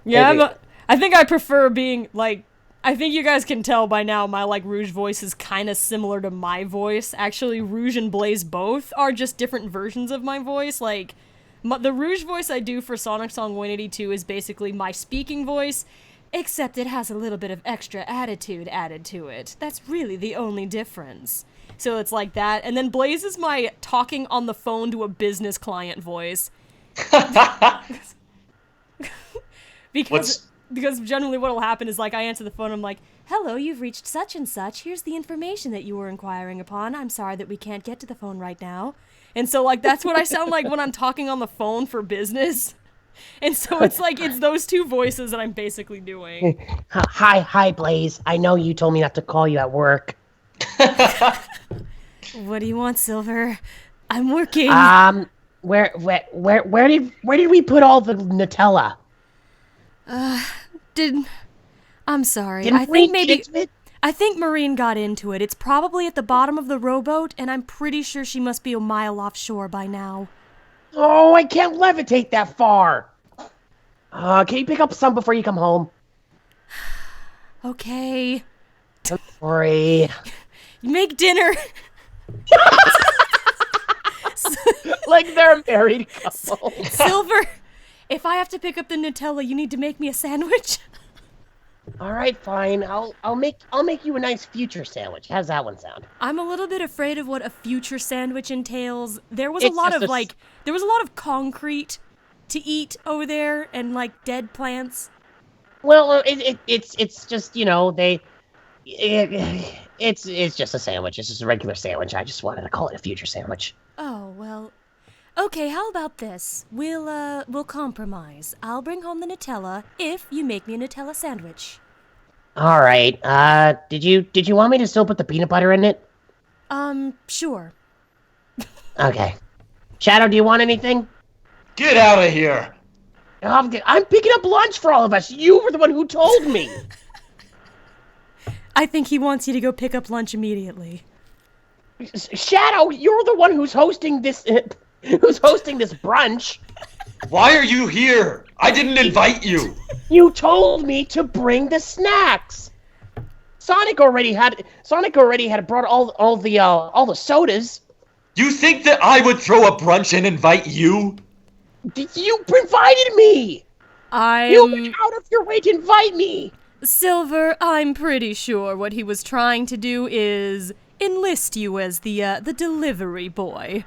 Yeah, I think I prefer being, like... I think you guys can tell by now my, like, Rouge voice is kind of similar to my voice. Actually, Rouge and Blaze both are just different versions of my voice. Like, the Rouge voice I do for Sonic Song 182 is basically my speaking voice, Except it has a little bit of extra attitude added to it. That's really the only difference. So it's like that, and then Blaze is my talking on the phone to a business client voice. Because generally what'll happen is, like, I answer the phone, I'm like, hello, you've reached such and such. Here's the information that you were inquiring upon. I'm sorry that we can't get to the phone right now. And so, like, that's what I sound like when I'm talking on the phone for business. And so it's like, it's those two voices that I'm basically doing. Hi, Blaze. I know you told me not to call you at work. What do you want, Silver? I'm working. Where did we put all the Nutella? I'm sorry. Didn't I think we get it? I think Marine got into it. It's probably at the bottom of the rowboat, and I'm pretty sure she must be a mile offshore by now. Oh, I can't levitate that far. Can you pick up some before you come home? Okay. Sorry. Make dinner. Like they're a married couple. Silver, if I have to pick up the Nutella, you need to make me a sandwich. All right, fine. I'll make you a nice future sandwich. How's that one sound? I'm a little bit afraid of what a future sandwich entails. There was a lot of concrete to eat over there, and like dead plants. Well, it's just, you know, it's just a sandwich. It's just a regular sandwich. I just wanted to call it a future sandwich. Oh, well. Okay, how about this? We'll compromise. I'll bring home the Nutella if you make me a Nutella sandwich. All right. Did you want me to still put the peanut butter in it? Sure. Okay. Shadow, do you want anything? Get out of here! I'm picking up lunch for all of us. You were the one who told me. I think he wants you to go pick up lunch immediately. Shadow, you're the one who's hosting this. Who's hosting this brunch? Why are you here? I didn't invite you. You told me to bring the snacks. Sonic already had brought all the sodas. You think that I would throw a brunch and invite you? You invited me. You went out of your way to invite me. Silver, I'm pretty sure what he was trying to do is enlist you as the delivery boy.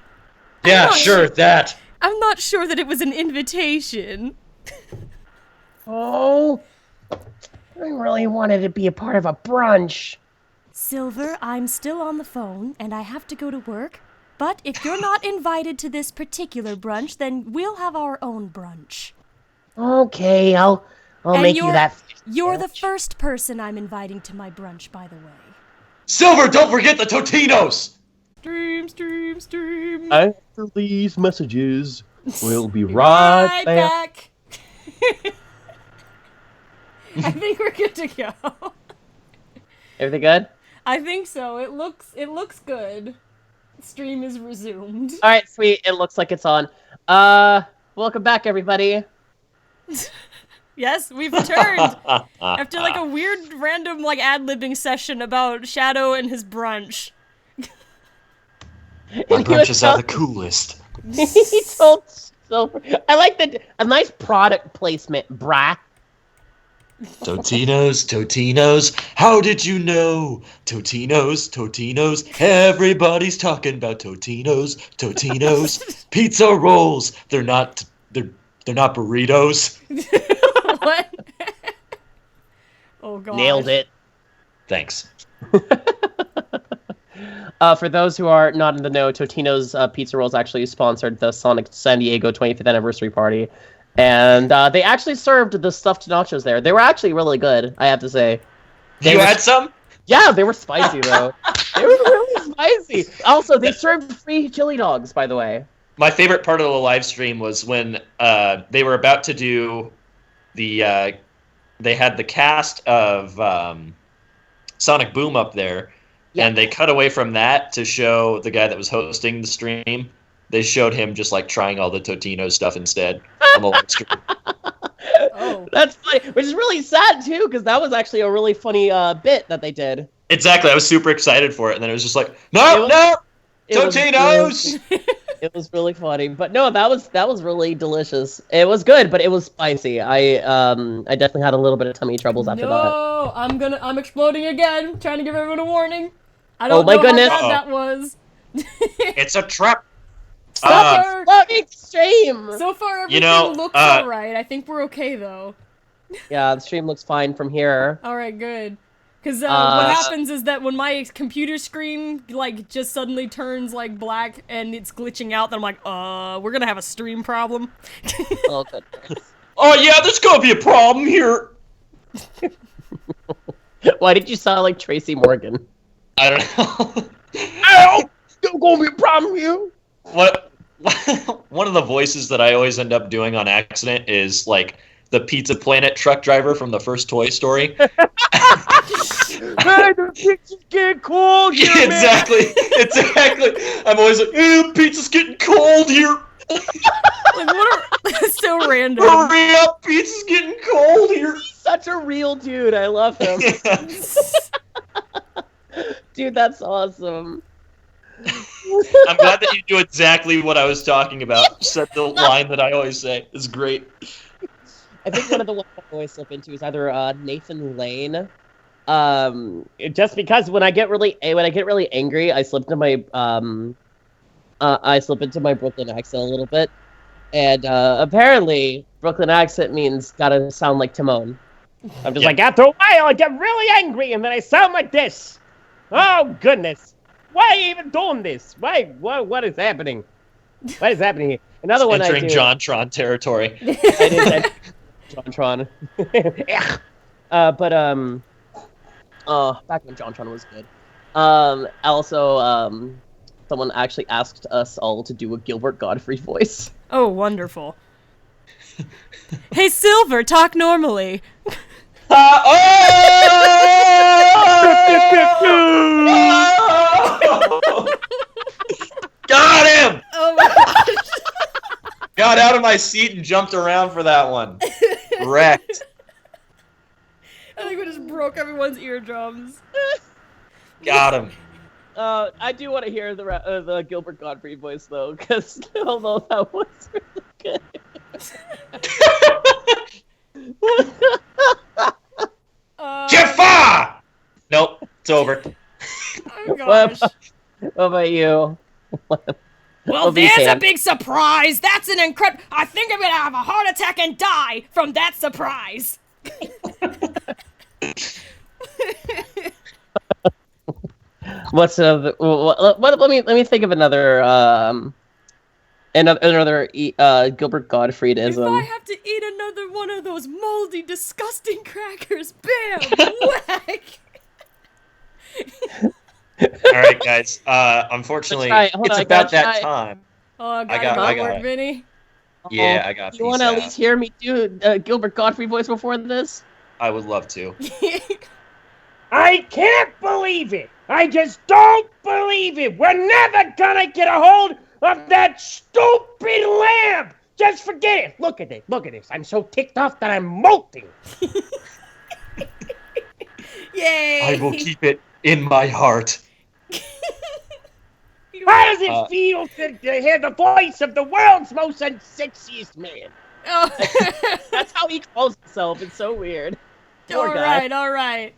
Yeah, sure, that. I'm not sure that it was an invitation. Oh, I really wanted to be a part of a brunch. Silver, I'm still on the phone, and I have to go to work. But if you're not invited to this particular brunch, then we'll have our own brunch. Okay, I'll make you that. You're the first person I'm inviting to my brunch, by the way. Silver, don't forget the Totinos! Stream. After these messages, we'll be right back. I think we're good to go. Everything good? I think so. It looks good. Stream is resumed. All right, sweet. It looks like it's on. Welcome back, everybody. Yes, we've returned after like a weird random like ad-libbing session about Shadow and his brunch. My brunches are the coolest. He told Silver. I like a nice product placement, brah. Totinos, how did you know? Totinos, everybody's talking about Totinos, pizza rolls. They're not burritos. What? Oh god. Nailed it. Thanks. For those who are not in the know, Totino's Pizza Rolls actually sponsored the Sonic San Diego 25th anniversary party. And they actually served the stuffed nachos there. They were actually really good, I have to say. You had some? Yeah, they were spicy, though. They were really spicy. Also, they served free chili dogs, by the way. My favorite part of the live stream was when they were about to do the... they had the cast of Sonic Boom up there, and they cut away from that to show the guy that was hosting the stream. They showed him just like trying all the Totino stuff instead on the live stream. Oh. That's funny, which is really sad too, because that was actually a really funny bit that they did. Exactly, I was super excited for it, and then it was just like, no, Totinos! It was really funny, but no, that was really delicious. It was good, but it was spicy. I definitely had a little bit of tummy troubles after that. No, I'm exploding again. Trying to give everyone a warning. I Oh don't my know goodness. how bad that was. It's a trap. Stop Fucking stream. So far, everything You know, looks alright. I think we're okay, though. Yeah, the stream looks fine from here. Alright, good. Because what happens is that when my computer screen, like, just suddenly turns, like, black and it's glitching out, then I'm like, we're gonna have a stream problem. Oh, goodness. Oh yeah, there's gonna be a problem here. Why did you sound like Tracy Morgan? I don't know. Ow! There's gonna be a problem here. What? One of the voices that I always end up doing on accident is like the Pizza Planet truck driver from the first Toy Story. Hey, the pictures get cold here, man. Exactly. I'm always like, pizza's getting cold here. Like, what are... so random. Hurry up, pizza's getting cold here. Such a real dude. I love him. Dude, that's awesome. I'm glad that you do exactly what I was talking about. Said the line that I always say. It's great. I think one of the ones I always slip into is either Nathan Lane. Just because when I get really angry, I slip into my Brooklyn accent a little bit, and apparently Brooklyn accent means gotta sound like Timon. I'm just like, after a while, I get really angry, and then I sound like this. Oh, goodness. Why are you even doing this? What is happening? What is happening here? Another one entering I do. JonTron territory. I did JonTron. Back when JonTron was good. Also, someone actually asked us all to do a Gilbert Gottfried voice. Oh, wonderful. Hey, Silver, talk normally. Got him! Oh my gosh. Got out of my seat and jumped around for that one. Wrecked. I think we just broke everyone's eardrums. Got him. I do want to hear the Gilbert Gottfried voice though, because although that was really good. Jaffa! Nope, it's over. Oh gosh. What about you? Well, there's a big surprise! That's an incredible... I think I'm gonna have a heart attack and die from that surprise! What's another? Let me think of another Gilbert Gottfriedism. If I have to eat another one of those moldy, disgusting crackers, bam! Whack! Alright, guys. Unfortunately, it's about that time. Oh, I got it, it. Vinny. Yeah, I got You want to at least hear me do Gilbert Gottfried voice before this? I would love to. I can't believe it. I just don't believe it. We're never gonna get a hold of that stupid lamp. Just forget it. Look at this. Look at this. I'm so ticked off that I'm molting. Yay! I will keep it in my heart. How does it feel to hear the voice of the world's most sexiest man? Oh. That's how he calls himself. It's so weird. Poor guy. All right.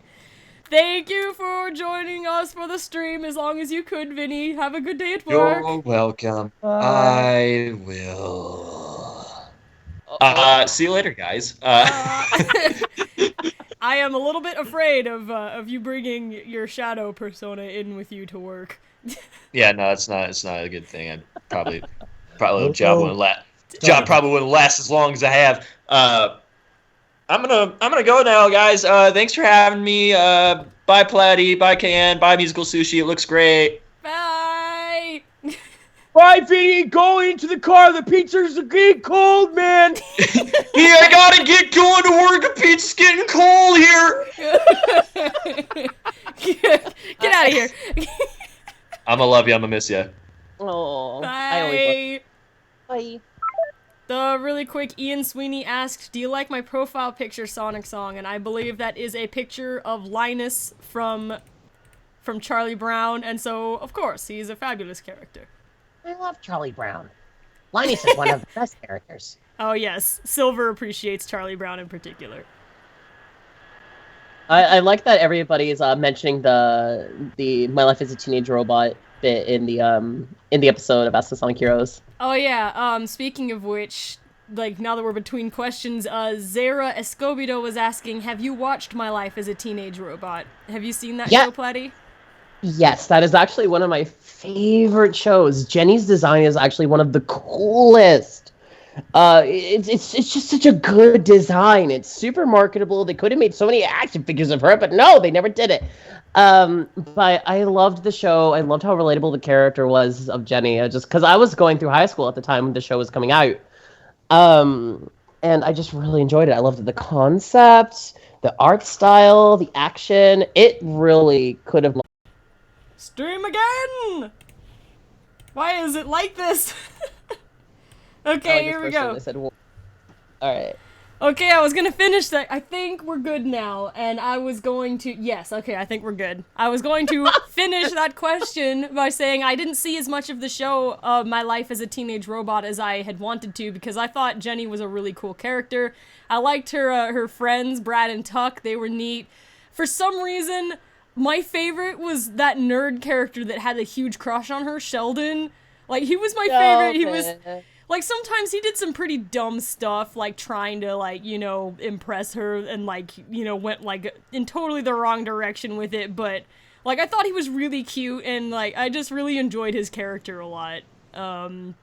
Thank you for joining us for the stream as long as you could, Vinny. Have a good day at work. You're welcome. I will. See you later, guys. I am a little bit afraid of you bringing your shadow persona in with you to work. Yeah, no, it's not a good thing. I'd probably job wouldn't last. Job probably wouldn't last as long as I have. I'm gonna go now, guys. Thanks for having me. Bye, Platy. Bye, KN. Bye, Musical Sushi. It looks great. Bye. Bye, Vinny. Go into the car. The pizzas are getting cold, man. Yeah, I gotta get going to work. The pizza's getting cold here. Get out of here. I'm gonna love you. I'm gonna miss you. Oh, Bye. I always love. Bye. The really quick Ian Sweeney asked, do you like my profile picture, Sonic Song? And I believe that is a picture of Linus from Charlie Brown, and so, of course, he's a fabulous character. I love Charlie Brown. Linus is one of the best characters. Oh yes, Silver appreciates Charlie Brown in particular. I like that everybody is mentioning the My Life as a Teenage Robot bit in the episode of Ask the Sonic Heroes. Oh yeah, speaking of which, like, now that we're between questions, Zara Escobedo was asking, have you watched My Life as a Teenage Robot? Have you seen that show, Platty? Yes, that is actually one of my favorite shows. Jenny's design is actually one of the coolest. It's just such a good design. It's super marketable. They could have made so many action figures of her, but no, they never did it. But I loved the show. I loved how relatable the character was of Jenny. Just because I was going through high school at the time when the show was coming out. And I just really enjoyed it. I loved the concept, the art style, the action. It really could have. Stream again! Why is it like this? Okay, here we go. I said, well, all right. Okay, I was gonna finish that. I think we're good now, and I was going to... Yes, okay, I think we're good. I was going to finish that question by saying I didn't see as much of the show My Life as a Teenage Robot as I had wanted to, because I thought Jenny was a really cool character. I liked her friends, Brad and Tuck. They were neat. For some reason, my favorite was that nerd character that had a huge crush on her, Sheldon. Like, he was my favorite. He was... Like, sometimes he did some pretty dumb stuff, like, trying to, like, you know, impress her and, like, you know, went, like, in totally the wrong direction with it, but, like, I thought he was really cute, and, like, I just really enjoyed his character a lot. So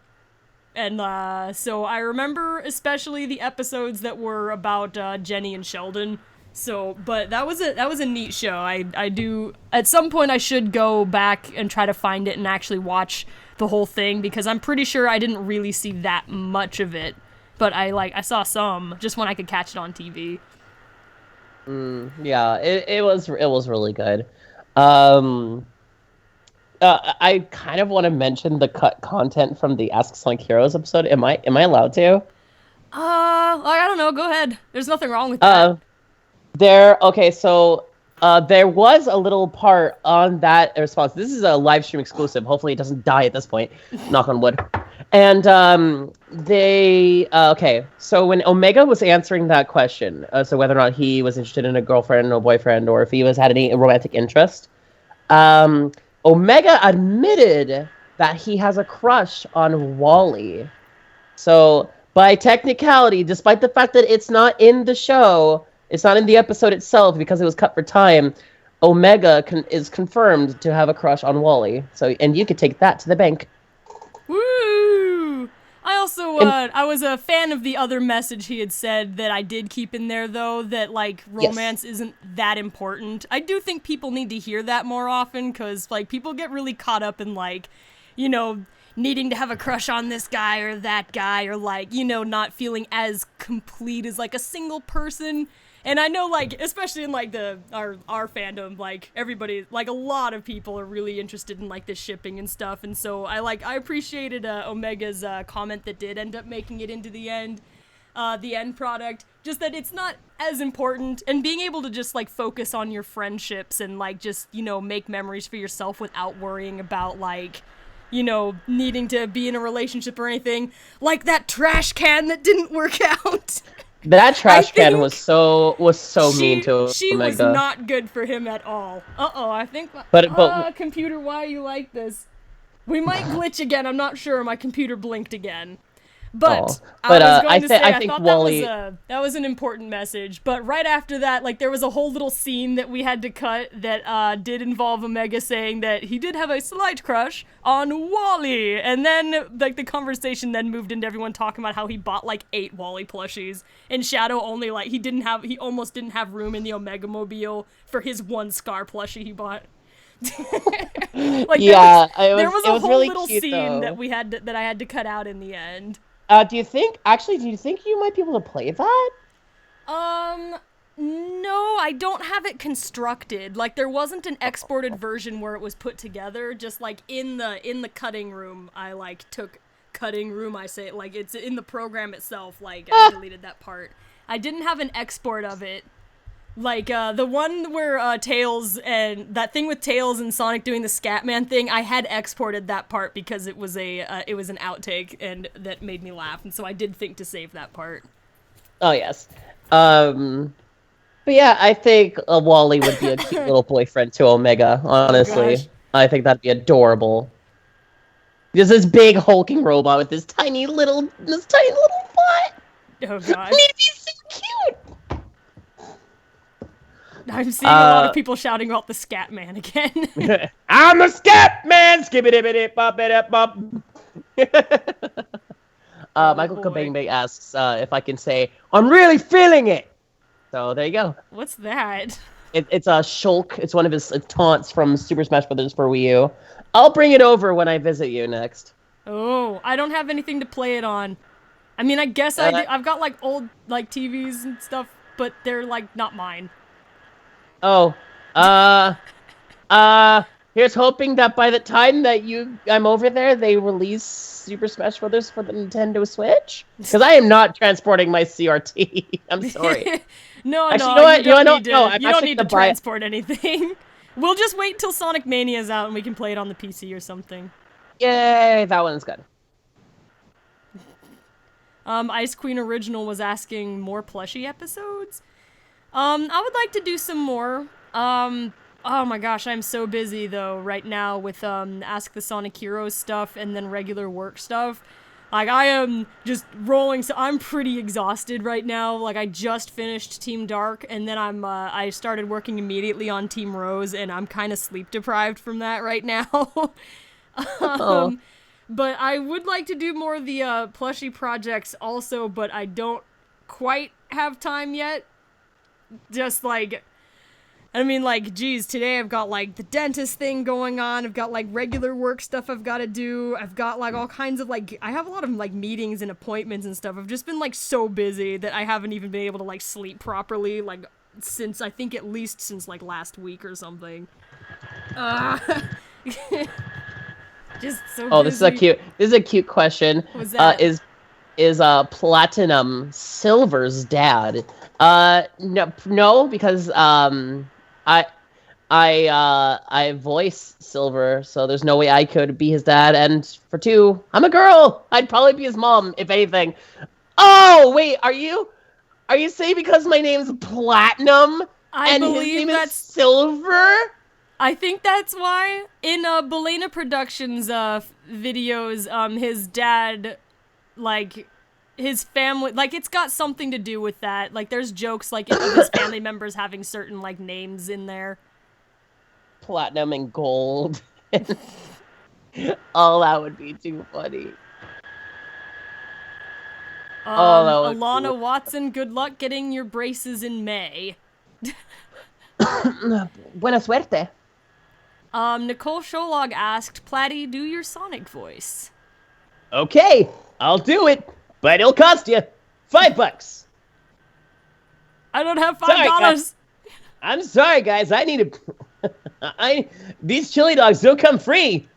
I remember especially the episodes that were about, Jenny and Sheldon. So, but that was a neat show. I do, at some point I should go back and try to find it and actually watch the whole thing, because I'm pretty sure I didn't really see that much of it, but I saw some, just when I could catch it on TV. Yeah, it was really good. I kind of want to mention the cut content from the Ask Sonic Heroes episode. Am I allowed to? I don't know, go ahead. There's nothing wrong with that. There was a little part on that response. This is a live stream exclusive. Hopefully it doesn't die at this point. Knock on wood. And so when Omega was answering that question, so whether or not he was interested in a girlfriend or boyfriend, or if he had any romantic interest, Omega admitted that he has a crush on Wally. So by technicality, despite the fact that it's not in the show, it's not in the episode itself because it was cut for time, Omega is confirmed to have a crush on Wally. So, and you could take that to the bank. Woo! I also, I was a fan of the other message he had said that I did keep in there, though, that, like, romance isn't that important. I do think people need to hear that more often, because, like, people get really caught up in, like, you know, needing to have a crush on this guy or that guy, or, like, you know, not feeling as complete as, like, a single person. And I know, like, especially in, like, our fandom, like, everybody, like, a lot of people are really interested in, like, the shipping and stuff, and so I appreciated Omega's comment that did end up making it into the end product, just that it's not as important, and being able to just, like, focus on your friendships and, like, just, you know, make memories for yourself without worrying about, like, you know, needing to be in a relationship or anything, like that trash can that didn't work out. That trash can was so mean to Omega. She was not good for him at all. I think... But computer, why you like this? We might glitch again, I'm not sure. My computer blinked again. But I thought Wally... that was an important message. But right after that, like, there was a whole little scene that we had to cut that did involve Omega saying that he did have a slight crush on Wally. And then, like, the conversation then moved into everyone talking about how he bought, like, 8 Wally plushies. And Shadow only, like, he almost didn't have room in the Omega Mobile for his 1 Scar plushie he bought. Like, yeah, there was a whole really little cute, scene though. that I had to cut out in the end. Do you think you might be able to play that? No, I don't have it constructed. Like, there wasn't an exported version where it was put together, just, like, in the cutting room, I, like, took cutting room, I say, like, it's in the program itself, like, I deleted that part. I didn't have an export of it, Like, the one where, Tails and that thing with Tails and Sonic doing the Scatman thing, I had exported that part because it was it was an outtake and that made me laugh, and so I did think to save that part. Oh, yes. But yeah, I think Wally would be a cute little boyfriend to Omega, honestly. gosh. I think that'd be adorable. Just this big hulking robot with this tiny little butt. Oh gosh. I mean, he's so cute. I'm seeing a lot of people shouting about the Scatman again. I'm a scat man. Skibbity bop it bop. Michael boy. Kabang asks if I can say, I'm really feeling it. So there you go. What's that? It's a Shulk. It's one of his taunts from Super Smash Bros. For Wii U. I'll bring it over when I visit you next. Oh, I don't have anything to play it on. I mean, I guess I've got like old like TVs and stuff, but they're like not mine. Oh, here's hoping that by the time that I'm over there, they release Super Smash Bros. For the Nintendo Switch. Because I am not transporting my CRT. I'm sorry. No, Actually, no, you know what? you don't need to, No, I'm you don't actually need to gonna buy it. transport anything. We'll just wait till Sonic Mania's out and we can play it on the PC or something. Yay, that one's good. Ice Queen Original was asking more plushie episodes. I would like to do some more. Oh my gosh, I'm so busy though right now with Ask the Sonic Heroes stuff and then regular work stuff. Like, I am just rolling, so I'm pretty exhausted right now. Like, I just finished Team Dark, and then I started working immediately on Team Rose, and I'm kind of sleep deprived from that right now. But I would like to do more of the plushie projects also, but I don't quite have time yet. Just like, I mean, like, geez, today I've got, like, the dentist thing going on, I've got, like, regular work stuff I've got to do, I've got, like, all kinds of, like, I have a lot of, like, meetings and appointments and stuff. I've just been, like, so busy that I haven't even been able to, like, sleep properly, like, since, I think, at least since, like, last week or something. Just so Oh, busy. this is a cute question. What's that? Is Platinum Silver's dad? No, because I voice Silver, so there's no way I could be his dad. And for two, I'm a girl. I'd probably be his mom, if anything. Oh, wait, are you saying because my name's Platinum and his name is Silver? I think that's why. In Belena Productions videos, his dad, like, his family, like, it's got something to do with that. Like, there's jokes, like, of his family members having certain, like, names in there. Platinum and gold. Oh, that would be too funny. That would be Alana cool. Watson, good luck getting your braces in May. Buena suerte. Nicole Sholog asked, Platty, do your Sonic voice. Okay, I'll do it, but it'll cost you $5. I don't have $5. Sorry, guys. I'm sorry, guys. I need to. These chili dogs don't come free.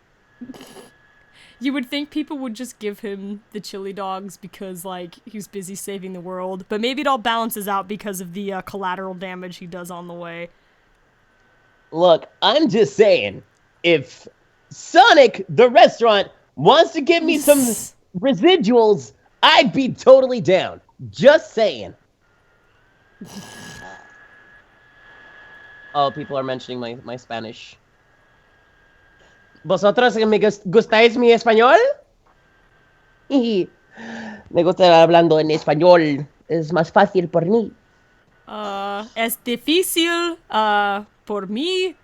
You would think people would just give him the chili dogs because, like, he's busy saving the world, but maybe it all balances out because of the collateral damage he does on the way. Look, I'm just saying, if Sonic, the restaurant, wants to give me some residuals, I'd be totally down. Just saying. Oh, people are mentioning my Spanish. ¿Vosotros me gustáis mi español? Y me gusta hablando en español. Es más fácil por mí. Es difícil por mí.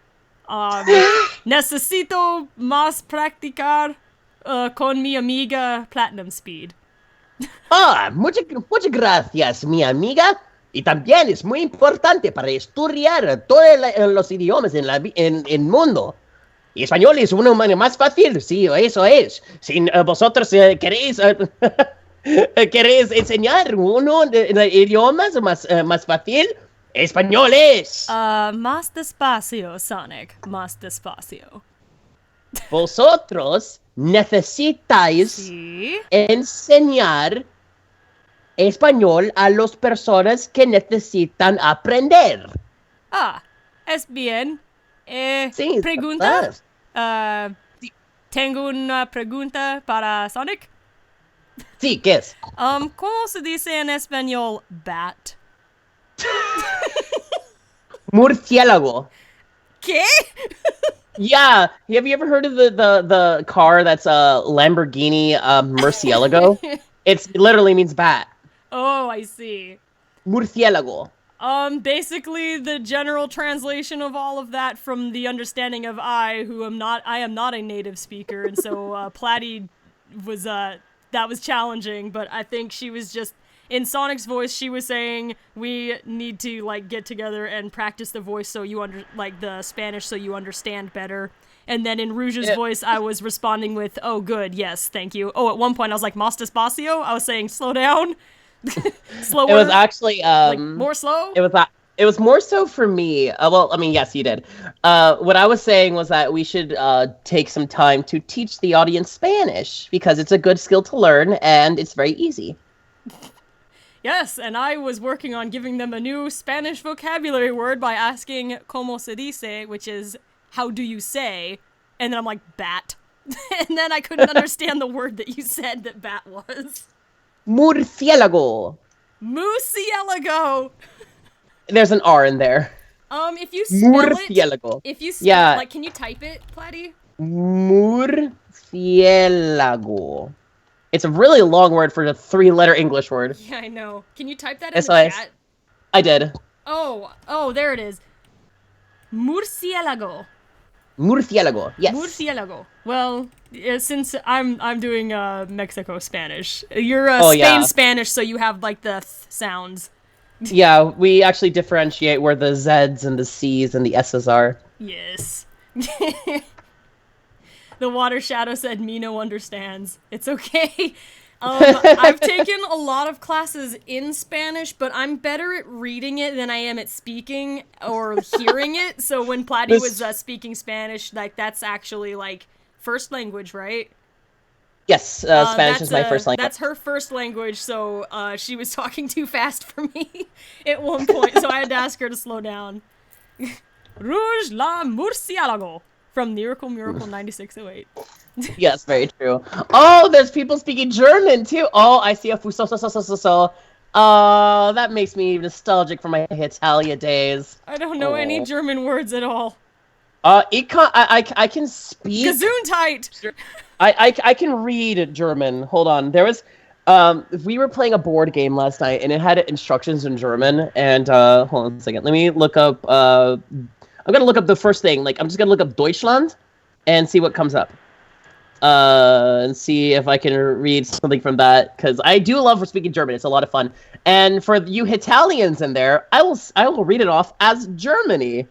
Necesito más practicar con mi amiga Platinum Speed. Muchas gracias, mi amiga. Y también es muy importante para estudiar todos los idiomas en el mundo. Y español es uno más fácil, sí, eso es. Si vosotros queréis enseñar uno de idiomas más fácil, español es. Más despacio, Sonic. Más despacio. Vosotros necesitáis Sí. enseñar español a las personas que necesitan aprender. Es bien. Sí, Pregunta. that's- Tengo una pregunta para Sonic. Sí, ¿qué es? ¿Cómo se dice en español bat? Murciélago. ¿Qué? Yeah, have you ever heard of the car that's a Lamborghini Murciélago? It literally means bat. Oh, I see. Murciélago. Basically the general translation of all of that from the understanding of I am not a native speaker, and so Platy was that was challenging, but I think she was just in Sonic's voice she was saying we need to like get together and practice the voice so you the Spanish so you understand better. And then in Rouge's voice I was responding with, "Oh good, yes, thank you." Oh, at one point I was like, "Más despacio?" I was saying, "Slow down." Slower. It was actually like more slow. It was more so for me. Well, I mean, yes, you did. What I was saying was that we should take some time to teach the audience Spanish because it's a good skill to learn and it's very easy. Yes, and I was working on giving them a new Spanish vocabulary word by asking "Cómo se dice," which is "How do you say?" And then I'm like, "Bat." And then I couldn't understand the word that you said that bat was. Murciélago. Murciélago. There's an R in there. If you spell Murciélago. it, like, can you type it, Platy? Murciélago. It's a really long word for a 3-letter English word. Yeah, I know. Can you type that in the chat? I did. Oh, there it is. Murciélago. Murciélago. Yes. Murciélago. Well, since I'm doing Mexico Spanish, you're Spain Spanish, so you have like the th sounds. Yeah, we actually differentiate where the Z's and the C's and the S's are. Yes. The Water Shadow said Mino understands. It's okay. I've taken a lot of classes in Spanish, but I'm better at reading it than I am at speaking or hearing it. So when Platy was speaking Spanish, like that's actually like first language, right? Yes, Spanish is my first language. That's her first language, so she was talking too fast for me at one point, so I had to ask her to slow down. Rouge la Murciélago from Miracle 9608. Yes, very true. Oh, there's people speaking German too. Oh, I see a so. That makes me nostalgic for my Italia days. I don't know any German words at all. I can speak. Gesundheit. I can read German. Hold on. There was we were playing a board game last night and it had instructions in German and hold on a second. Let me look up I'm gonna look up the first thing. Like I'm just gonna look up Deutschland and see what comes up. And see if I can read something from that because I do love speaking German. It's a lot of fun. And for you Italians in there, I will read it off as Germany.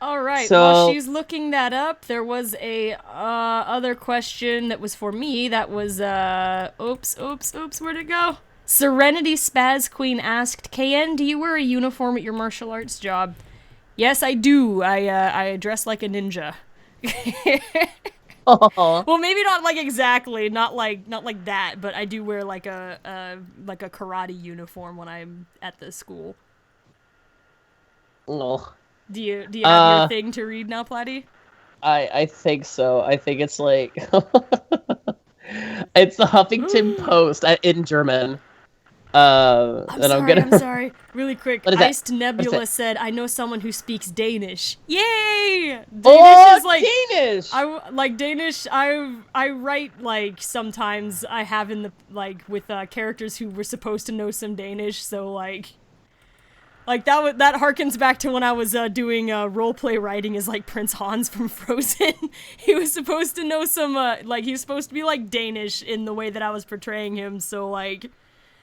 All right. So, while she's looking that up, there was a other question that was for me. That was oops. Where'd it go? Serenity Spaz Queen asked, "KN, do you wear a uniform at your martial arts job?" Yes, I do. I dress like a ninja. Well, maybe not like exactly, not like that, but I do wear like a karate uniform when I'm at the school. Oh. Do you have your thing to read now, Platy? I think so. I think it's like it's the Huffington Post in German. I'm sorry. Really quick. Iced Nebula said, "I know someone who speaks Danish." Yay! Danish is like Danish. I like Danish. I write like sometimes I have in the like with characters who were supposed to know some Danish. So like that harkens back to when I was doing roleplay writing as like Prince Hans from Frozen. He was supposed to know some he was supposed to be like Danish in the way that I was portraying him. So like.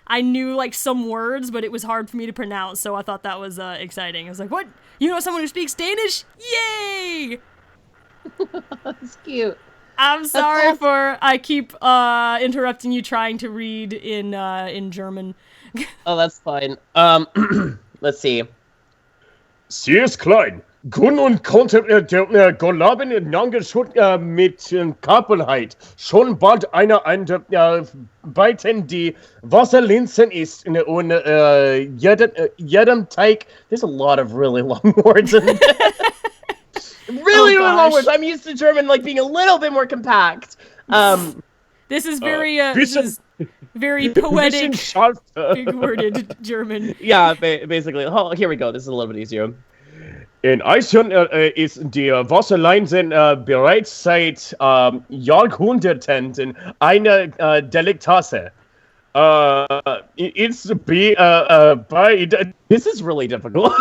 I knew, like, some words, but it was hard for me to pronounce, so I thought that was exciting. I was like, what? You know someone who speaks Danish? Yay! That's cute. I'm sorry I keep interrupting you trying to read in German. Oh, that's fine. Let's see. Sie ist klein, Gun und konnte der Golaben Nangeschut mit Kapelheit schon bald beiten die Wasserlinsen ist und jedem Teig. There's a lot of really long words in there. Really long words. I'm used to German like being a little bit more compact. This is very this is very poetic, big worded German. Yeah, basically. Oh, here we go. This is a little bit easier. In Eichen ist die Wasserlinsen bereits seit Jahrhunderten in einer Delikatesse. It's by this is really difficult.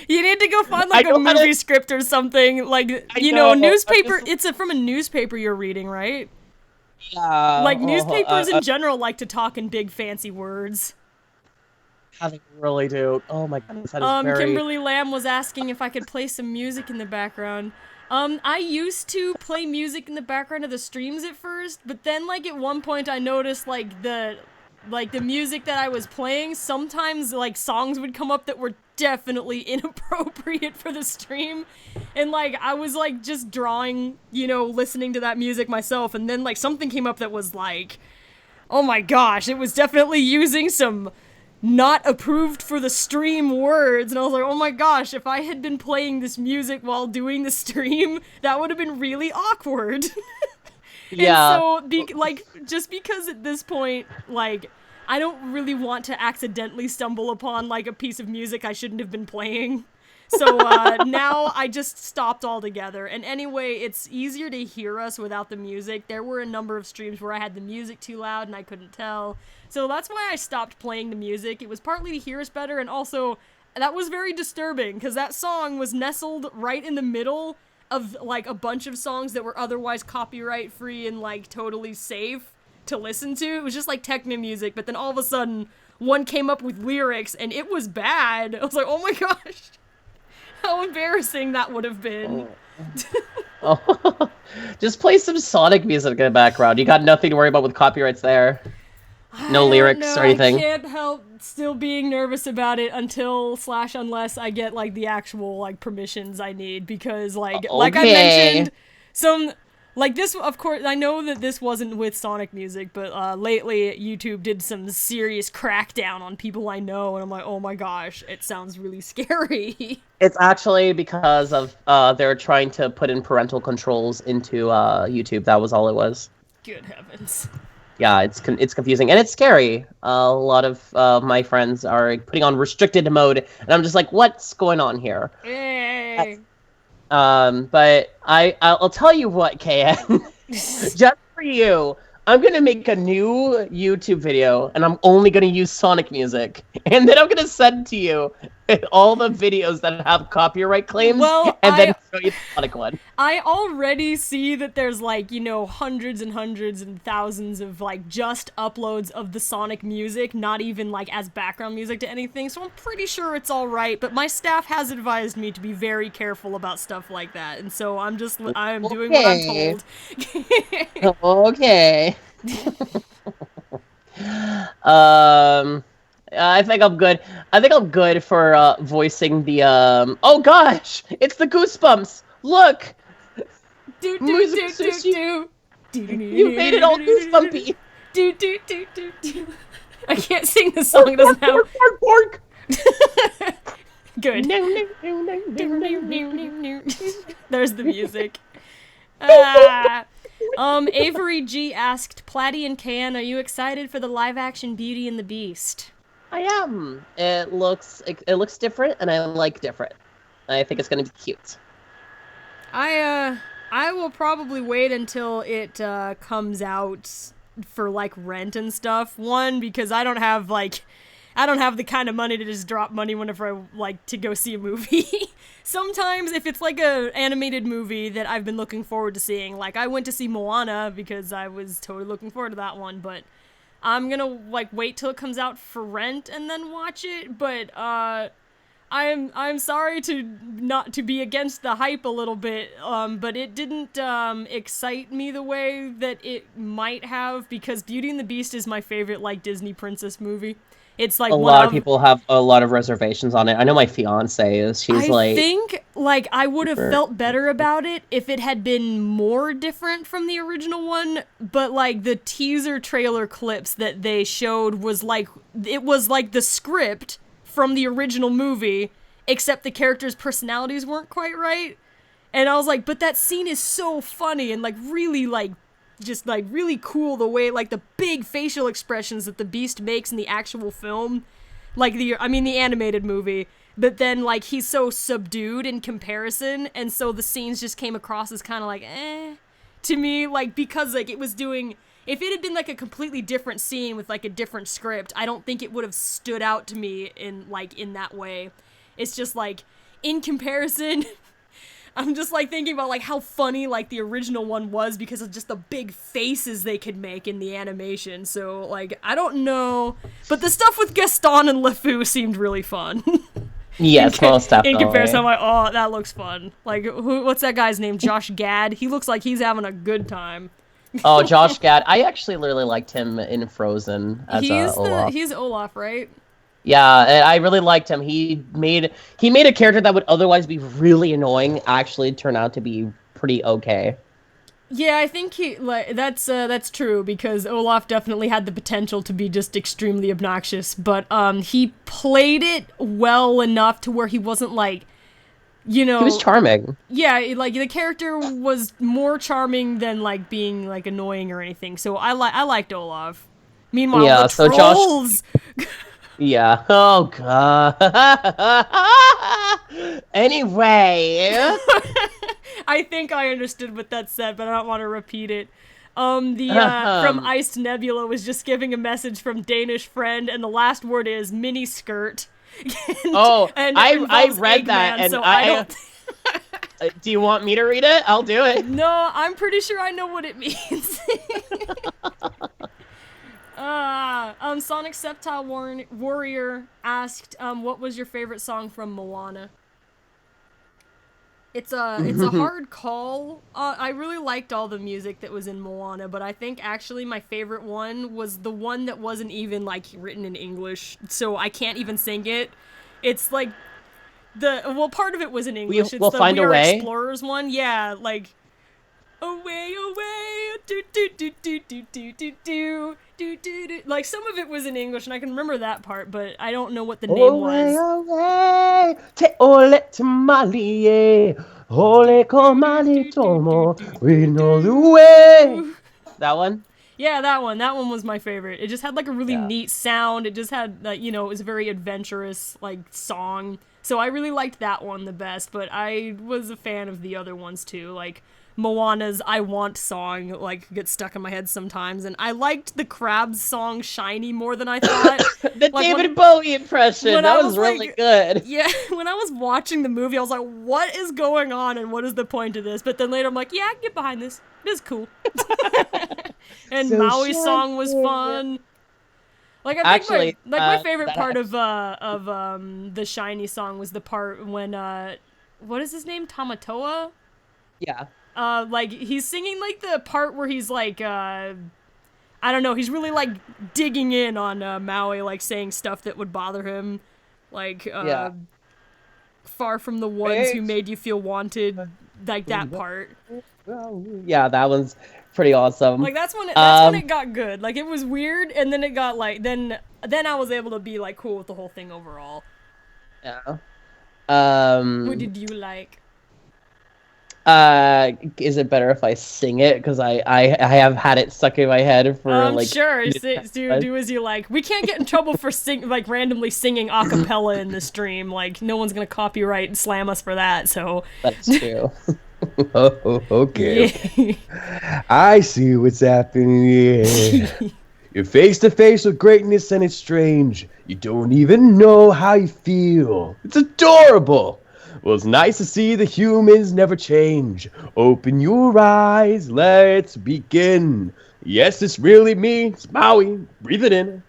You need to go find like a movie script or something, like you know, newspaper. It's from a newspaper you're reading, right? Yeah. Like newspapers in general like to talk in big fancy words. How they really do. Oh my goodness, that is very... Kimberly Lamb was asking if I could play some music in the background. I used to play music in the background of the streams at first, but then like at one point I noticed like the music that I was playing, sometimes like songs would come up that were definitely inappropriate for the stream. And like I was like just drawing, you know, listening to that music myself, and then like something came up that was like, oh my gosh, it was definitely using some not approved for the stream words, and I was like, oh my gosh, if I had been playing this music while doing the stream, that would have been really awkward. Yeah. And so, just because at this point, like, I don't really want to accidentally stumble upon, like, a piece of music I shouldn't have been playing. So, now I just stopped altogether. And anyway, it's easier to hear us without the music. There were a number of streams where I had the music too loud and I couldn't tell. So that's why I stopped playing the music. It was partly to hear us better, and also, that was very disturbing, because that song was nestled right in the middle of, like, a bunch of songs that were otherwise copyright-free and, like, totally safe to listen to. It was just, like, techno music, but then all of a sudden, one came up with lyrics, and it was bad. I was like, oh my gosh. How embarrassing that would have been. Oh. Just play some Sonic music in the background. You got nothing to worry about with copyrights there. No lyrics or anything. I can't help still being nervous about it unless I get like the actual like permissions I need, because like I mentioned, some like this, of course I know that this wasn't with Sonic music, but lately YouTube did some serious crackdown on people I know, and I'm like, oh my gosh, it sounds really scary. It's actually because of they're trying to put in parental controls into YouTube. That was all it was. Good heavens. Yeah, it's confusing and it's scary. A lot of my friends are putting on restricted mode, and I'm just like, what's going on here? Yay. But I'll tell you what, KN, just for you, I'm gonna make a new YouTube video, and I'm only gonna use Sonic music, and then I'm gonna send to you all the videos that have copyright claims, then show you the Sonic one. I already see that there's like, you know, hundreds and hundreds and thousands of like just uploads of the Sonic music, not even like as background music to anything, so I'm pretty sure it's alright, but my staff has advised me to be very careful about stuff like that, and so I'm doing what I'm told. Okay. I think I'm good. I think I'm good for voicing the oh gosh, it's the Goosebumps. Look. Musical Sushi. You made it all goosebumpy. I can't sing the song. It doesn't have. Good. There's the music. Avery G asked, Platty and KN, are you excited for the live-action Beauty and the Beast? I am. It looks different, and I like different. I think it's gonna be cute. I will probably wait until it comes out for like rent and stuff. One, because I don't have the kind of money to just drop money whenever I like to go see a movie. Sometimes if it's like a animated movie that I've been looking forward to seeing, like I went to see Moana because I was totally looking forward to that one, but I'm gonna like wait till it comes out for rent and then watch it. But I'm sorry to not to be against the hype a little bit, but it didn't excite me the way that it might have, because Beauty and the Beast is my favorite like Disney princess movie. It's like A one lot of people have a lot of reservations on it. I know my fiance is. She's I think like I would have Sure. felt better about it if it had been more different from the original one, but like the teaser trailer clips that they showed was like it was like the script from the original movie, except the characters' personalities weren't quite right. And I was like, but that scene is so funny and like really like just like really cool the way like the big facial expressions that the Beast makes in the actual film, like the animated movie. But then like he's so subdued in comparison, and so the scenes just came across as kind of like to me, like because like it was doing. If it had been like a completely different scene with like a different script, I don't think it would have stood out to me in that way. It's just like in comparison, I'm just like thinking about like how funny like the original one was because of just the big faces they could make in the animation. So like I don't know, but the stuff with Gaston and LeFou seemed really fun. yes, most definitely. In comparison, I'm like, oh, that looks fun. Like what's that guy's name? Josh Gad. He looks like he's having a good time. Oh, Josh Gad. I actually really liked him in Frozen as Olaf. He's Olaf, right? Yeah, and I really liked him. He made a character that would otherwise be really annoying actually turn out to be pretty okay. Yeah, I think that's true, because Olaf definitely had the potential to be just extremely obnoxious, but he played it well enough to where he wasn't like, you know, he was charming. Yeah, like the character was more charming than like being like annoying or anything. So I liked Olaf. Meanwhile, Yeah, the so trolls. Yeah. Oh god. Anyway. I think I understood what that said, but I don't want to repeat it. From Iced Nebula was just giving a message from Danish friend, and the last word is mini skirt. And I read that, and so I don't. Do you want me to read it? I'll do it. No, I'm pretty sure I know what it means. Sonic Septile Warrior asked, what was your favorite song from Moana? It's a hard call. I really liked all the music that was in Moana, but I think actually my favorite one was the one that wasn't even like written in English, so I can't even sing it. It's like part of it was in English. We'll it's the Find We a Are Way? Explorers one. Yeah, like away, do do do do do do do do do do. Like some of it was in English, and I can remember that part, but I don't know what the name was. Ole, te ole tamale, ole komali tomo, we know the way. That one? Yeah, that one. That one was my favorite. It just had like a really Yeah. neat sound. It just had like, you know, it was a very adventurous like song. So I really liked that one the best, but I was a fan of the other ones too. Like Moana's I Want song like gets stuck in my head sometimes, and I liked the Crabs song Shiny more than I thought. The Like, David Bowie impression. when That I was was, really like- good. Yeah, when I was watching the movie, I was like, what is going on and what is the point of this? But then later I'm like, yeah, I can get behind this. This is cool. And So Maui's song was shiny. fun. Like I think Actually, my favorite that part of the Shiny song was the part when what is his name? Tamatoa? Yeah. Like he's singing like the part where he's like I don't know, he's really like digging in on Maui, like saying stuff that would bother him, like Yeah. far from the ones who Thanks. made you feel wanted, like that part. Yeah, that one's pretty awesome. Like that's when it got good. Like it was weird, and then it got like then I was able to be like cool with the whole thing overall. Yeah. What did you like? Is it better if I sing it? Because I have had it stuck in my head for like. Sure. Do as you like. We can't get in trouble for randomly singing a cappella in the stream. Like no one's gonna copyright and slam us for that. So That's true. Oh, okay. yeah. I see what's happening here. You're face to face with greatness and it's strange. You don't even know how you feel. It's adorable. Well, it's nice to see the humans never change. Open your eyes, let's begin. Yes, it's really me. It's Maui. Breathe it in.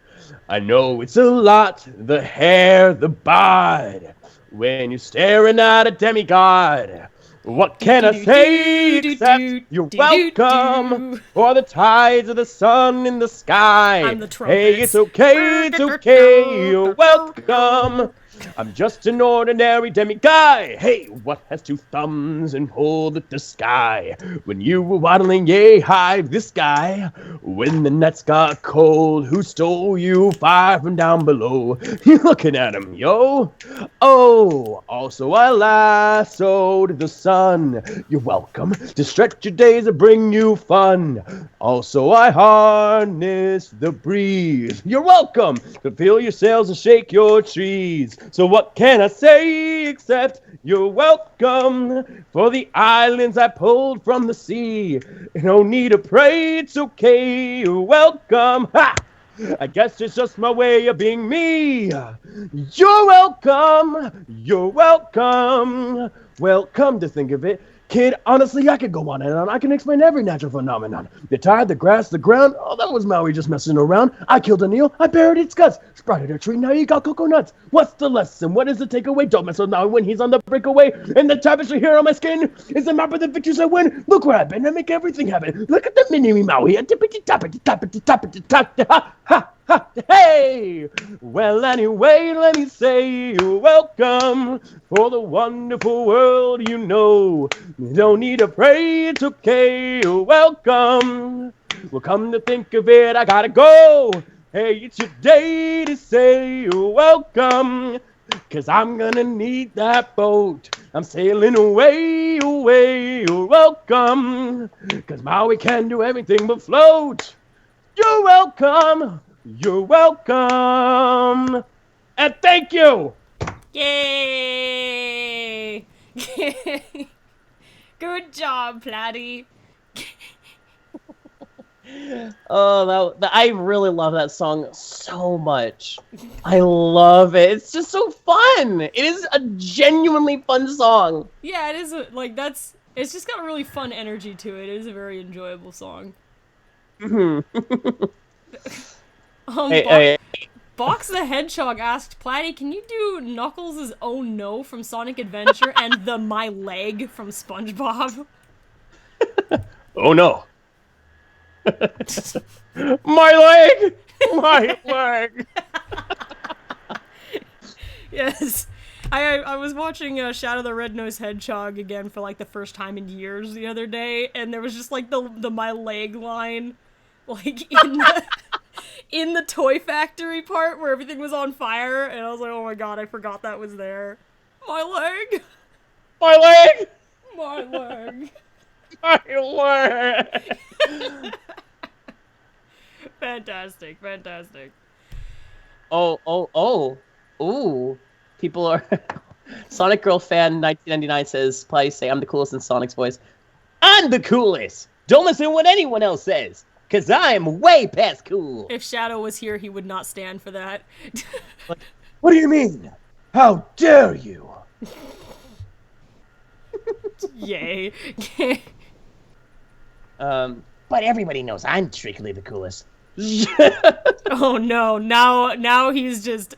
I know it's a lot. The hair, the bod. when you're staring at a demigod. What can I say except you're welcome for the tides of the sun in the sky. I'm the Hey, trumpets. it's okay, you're welcome. I'm just an ordinary demiguy. Hey, what has two thumbs and hold at the sky? When you were waddling yay high, this guy. When the nights got cold, who stole you fire from down below? You looking at him, yo? Oh, also I lassoed the sun. You're welcome to stretch your days and bring you fun. Also I harnessed the breeze. You're welcome to fill your sails and shake your trees. So what can I say except you're welcome for the islands I pulled from the sea. No need to pray, it's okay, you're welcome. Ha! I guess it's just my way of being me. You're welcome, you're welcome. Well, come to think of it, kid, honestly, I could go on and on. I can explain every natural phenomenon. The tide, the grass, the ground. Oh, that was Maui just messing around. I killed an eel. I buried its guts. Sprouted a tree. Now you got coconuts. What's the lesson? What is the takeaway? Don't mess with Maui when he's on the breakaway. And the tapestry here on my skin is the map of the victories I win. Look where I've been. I make everything happen. Look at the mini Maui. A tippity tappity tappity tappity tap. Ha ha. Ha, hey! Well, anyway, let me say you're welcome for the wonderful world you know. You don't need to pray, it's okay, you're welcome. Well, come to think of it, I gotta go. Hey, it's your day to say you're welcome. 'Cause I'm gonna need that boat. I'm sailing away, away, you're welcome. 'Cause Maui can do everything but float. You're welcome. You're welcome. And thank you. Yay! Good job, Platy. Oh, I really love that song so much. I love it. It's just so fun. It is a genuinely fun song. Yeah, it is. It's just got a really fun energy to it. It is a very enjoyable song. Hey. Box the Hedgehog asked, Platy, can you do Knuckles' Oh No from Sonic Adventure and the My Leg from SpongeBob? Oh no. My leg! My leg! Yes. I was watching Shadow the Red-Nosed Hedgehog again for like the first time in years the other day, and there was just like the My Leg line, like in the toy factory part where everything was on fire, and I was like, oh my god, I forgot that was there. My leg! My leg! My leg! My leg! Fantastic, fantastic. Ooh. People are... Sonic Girl Fan 1999 says, Platy say, I'm the coolest in Sonic's voice. I'm the coolest! Don't listen to what anyone else says! 'Cause I'm way past cool. If Shadow was here, he would not stand for that. What do you mean? How dare you? Yay. But everybody knows I'm strictly the coolest. Oh no, now he's just...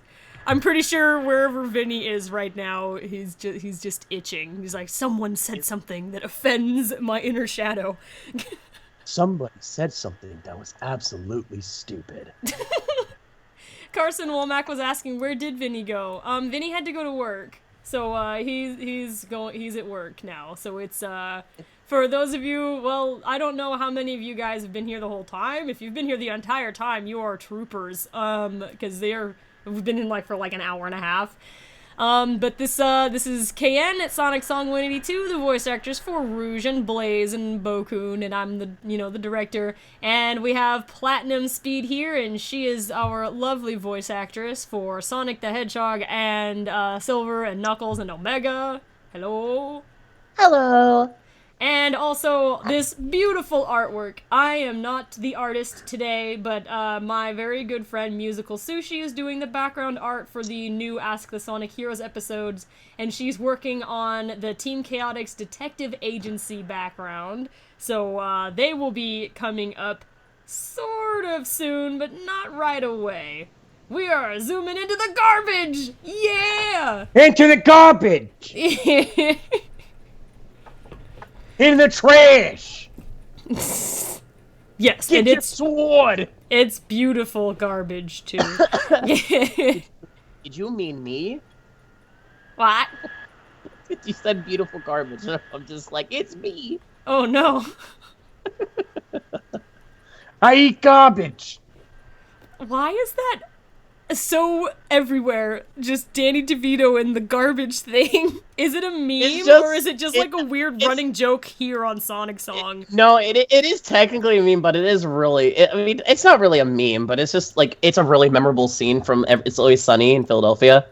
I'm pretty sure wherever Vinny is right now, he's just itching. He's like, someone said something that offends my inner Shadow. Somebody said something that was absolutely stupid. Carson Womack was asking, where did Vinny go? Vinny had to go to work. So, he's at work now. So it's, for those of you, well, I don't know how many of you guys have been here the whole time. If you've been here the entire time, you are troopers. 'Cause we've been in for an hour and a half. But this is KN at SonicSong182, the voice actress for Rouge and Blaze and Bokun, and I'm the director. And we have Platinum Speed here, and she is our lovely voice actress for Sonic the Hedgehog and Silver and Knuckles and Omega. Hello. Hello. And also, this beautiful artwork. I am not the artist today, but my very good friend Musical Sushi is doing the background art for the new Ask the Sonic Heroes episodes, and she's working on the Team Chaotix Detective Agency background. So they will be coming up sort of soon, but not right away. We are zooming into the garbage! Yeah! Into the garbage! Into the trash! Yes, Get and your sword! it's beautiful garbage too. Did you mean me? What? You said beautiful garbage. And I'm just like, it's me. Oh no. I eat garbage! Why is that so everywhere? Just Danny DeVito and the garbage thing. Is it a meme or is it just like a weird running joke here on Sonic Song? No, it is technically a meme, but it is really. I mean, it's not really a meme, but it's just like it's a really memorable scene from It's Always Sunny in Philadelphia.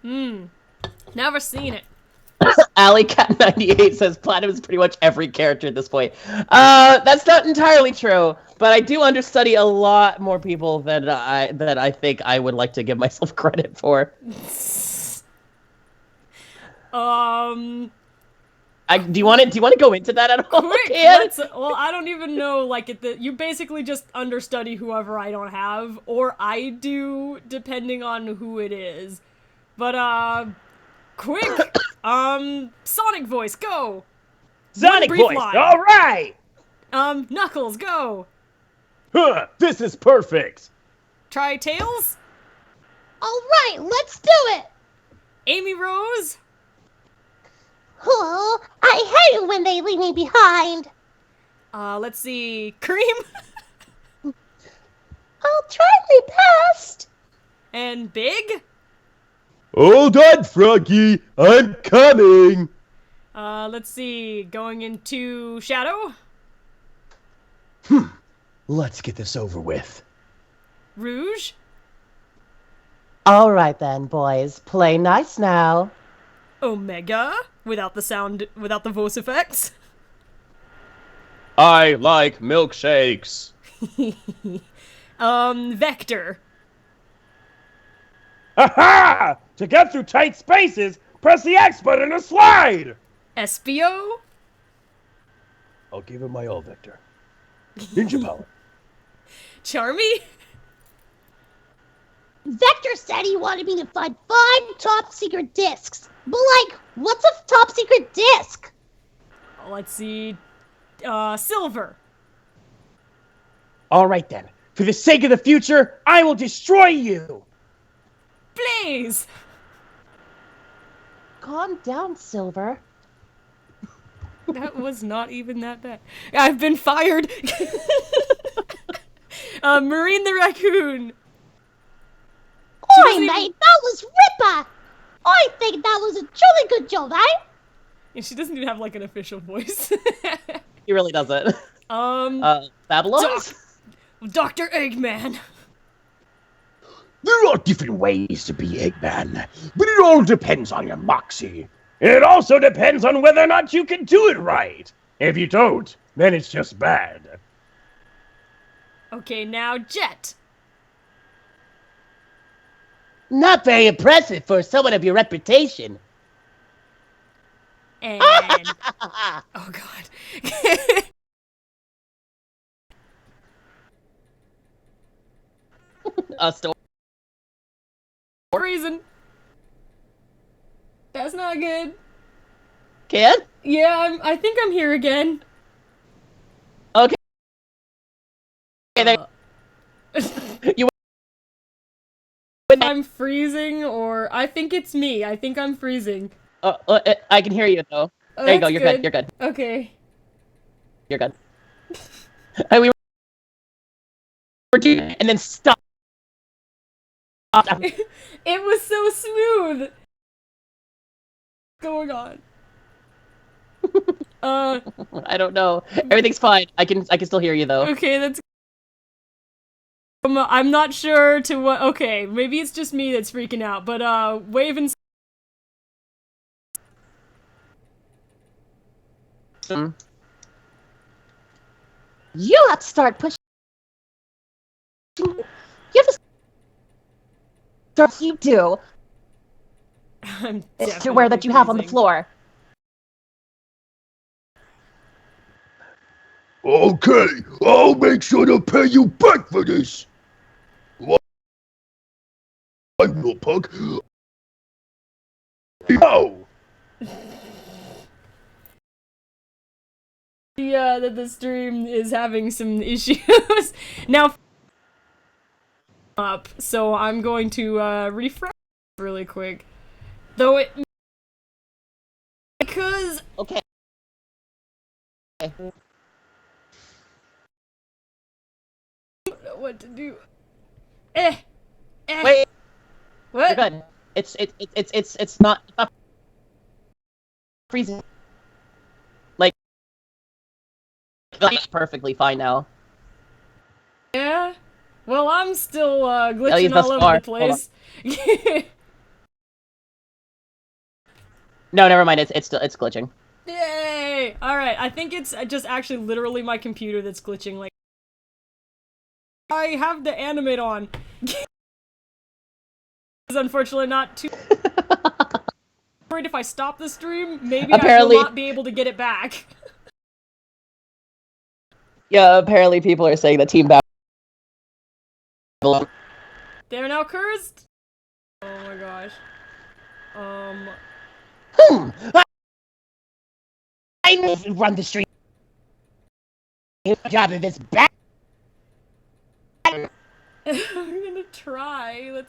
Never seen it. AlleyCat98 says Platinum is pretty much every character at this point. That's not entirely true, but I do understudy a lot more people than I think I would like to give myself credit for. Do you want to go into that at all? Quick, well, I don't even know, like, you basically just understudy whoever I don't have, or I do, depending on who it is. But, quick, Sonic voice, go! Sonic brief voice, line. alright! Knuckles, go! Huh, this is perfect. Try Tails? Alright, let's do it! Amy Rose? Oh, I hate it when they leave me behind. Let's see, Cream? I'll try my best. And Big? Hold on, Froggy. I'm coming. Let's see, going into Shadow? Let's get this over with. Rouge? All right then, boys, play nice now. Omega? Without the voice effects? I like milkshakes. Vector. Ha! To get through tight spaces, press the X button to slide! Espio? I'll give it my all, Victor. Ninja power. Charmy? Vector said he wanted me to find 5 top secret discs. But like, what's a top secret disc? Let's see, Silver. Alright then, for the sake of the future, I will destroy you! Blaze! Calm down, Silver. That was not even that bad. I've been fired! Marine the Raccoon. Oi, mate, that was Ripper! I think that was a truly good job, eh? And she doesn't even have, like, an official voice. He really doesn't. Babylon? Dr. Eggman. There are different ways to be Eggman, but it all depends on your moxie. It also depends on whether or not you can do it right. If you don't, then it's just bad. Okay, now Jet. Not very impressive for someone of your reputation. And... oh, God. Store. Reason. That's not good. Kid? Yeah, I think I'm here again. Okay. You. I'm freezing, or I think it's me. I think I'm freezing. I can hear you though. Oh, There you go. that's You're good. You're good. Okay. You're good. And we were doing, and then stop. It was so smooth. What's going on? I don't know. Everything's fine. I can still hear you though. Okay, that's. I'm not sure to what. Okay, maybe it's just me that's freaking out. But Wave and. You have to start pushing. You have to start. You do. I'm It's to where that you have on the freezing. floor. Okay, I'll make sure to pay you back for this. I'm little punk. No. Yeah, that the stream is having some issues. Now, up, so I'm going to refresh really quick. Though it because Okay. I don't know what to do. Eh. Wait, What? you're good. It's not freezing. Like, it's perfectly fine now. Yeah. Well, I'm still At least glitching thus all over far. the place. No, never mind. It's glitching. Yay! Alright, I think it's just actually literally my computer that's glitching. Like, I have the animate on. It's unfortunately not too worried if I stop the stream, maybe Apparently- I will not be able to get it back. Yeah, apparently people are saying that Team Babylon. They're now cursed? Oh my gosh. I move and run the street. Good job of this back. I'm gonna try. Let's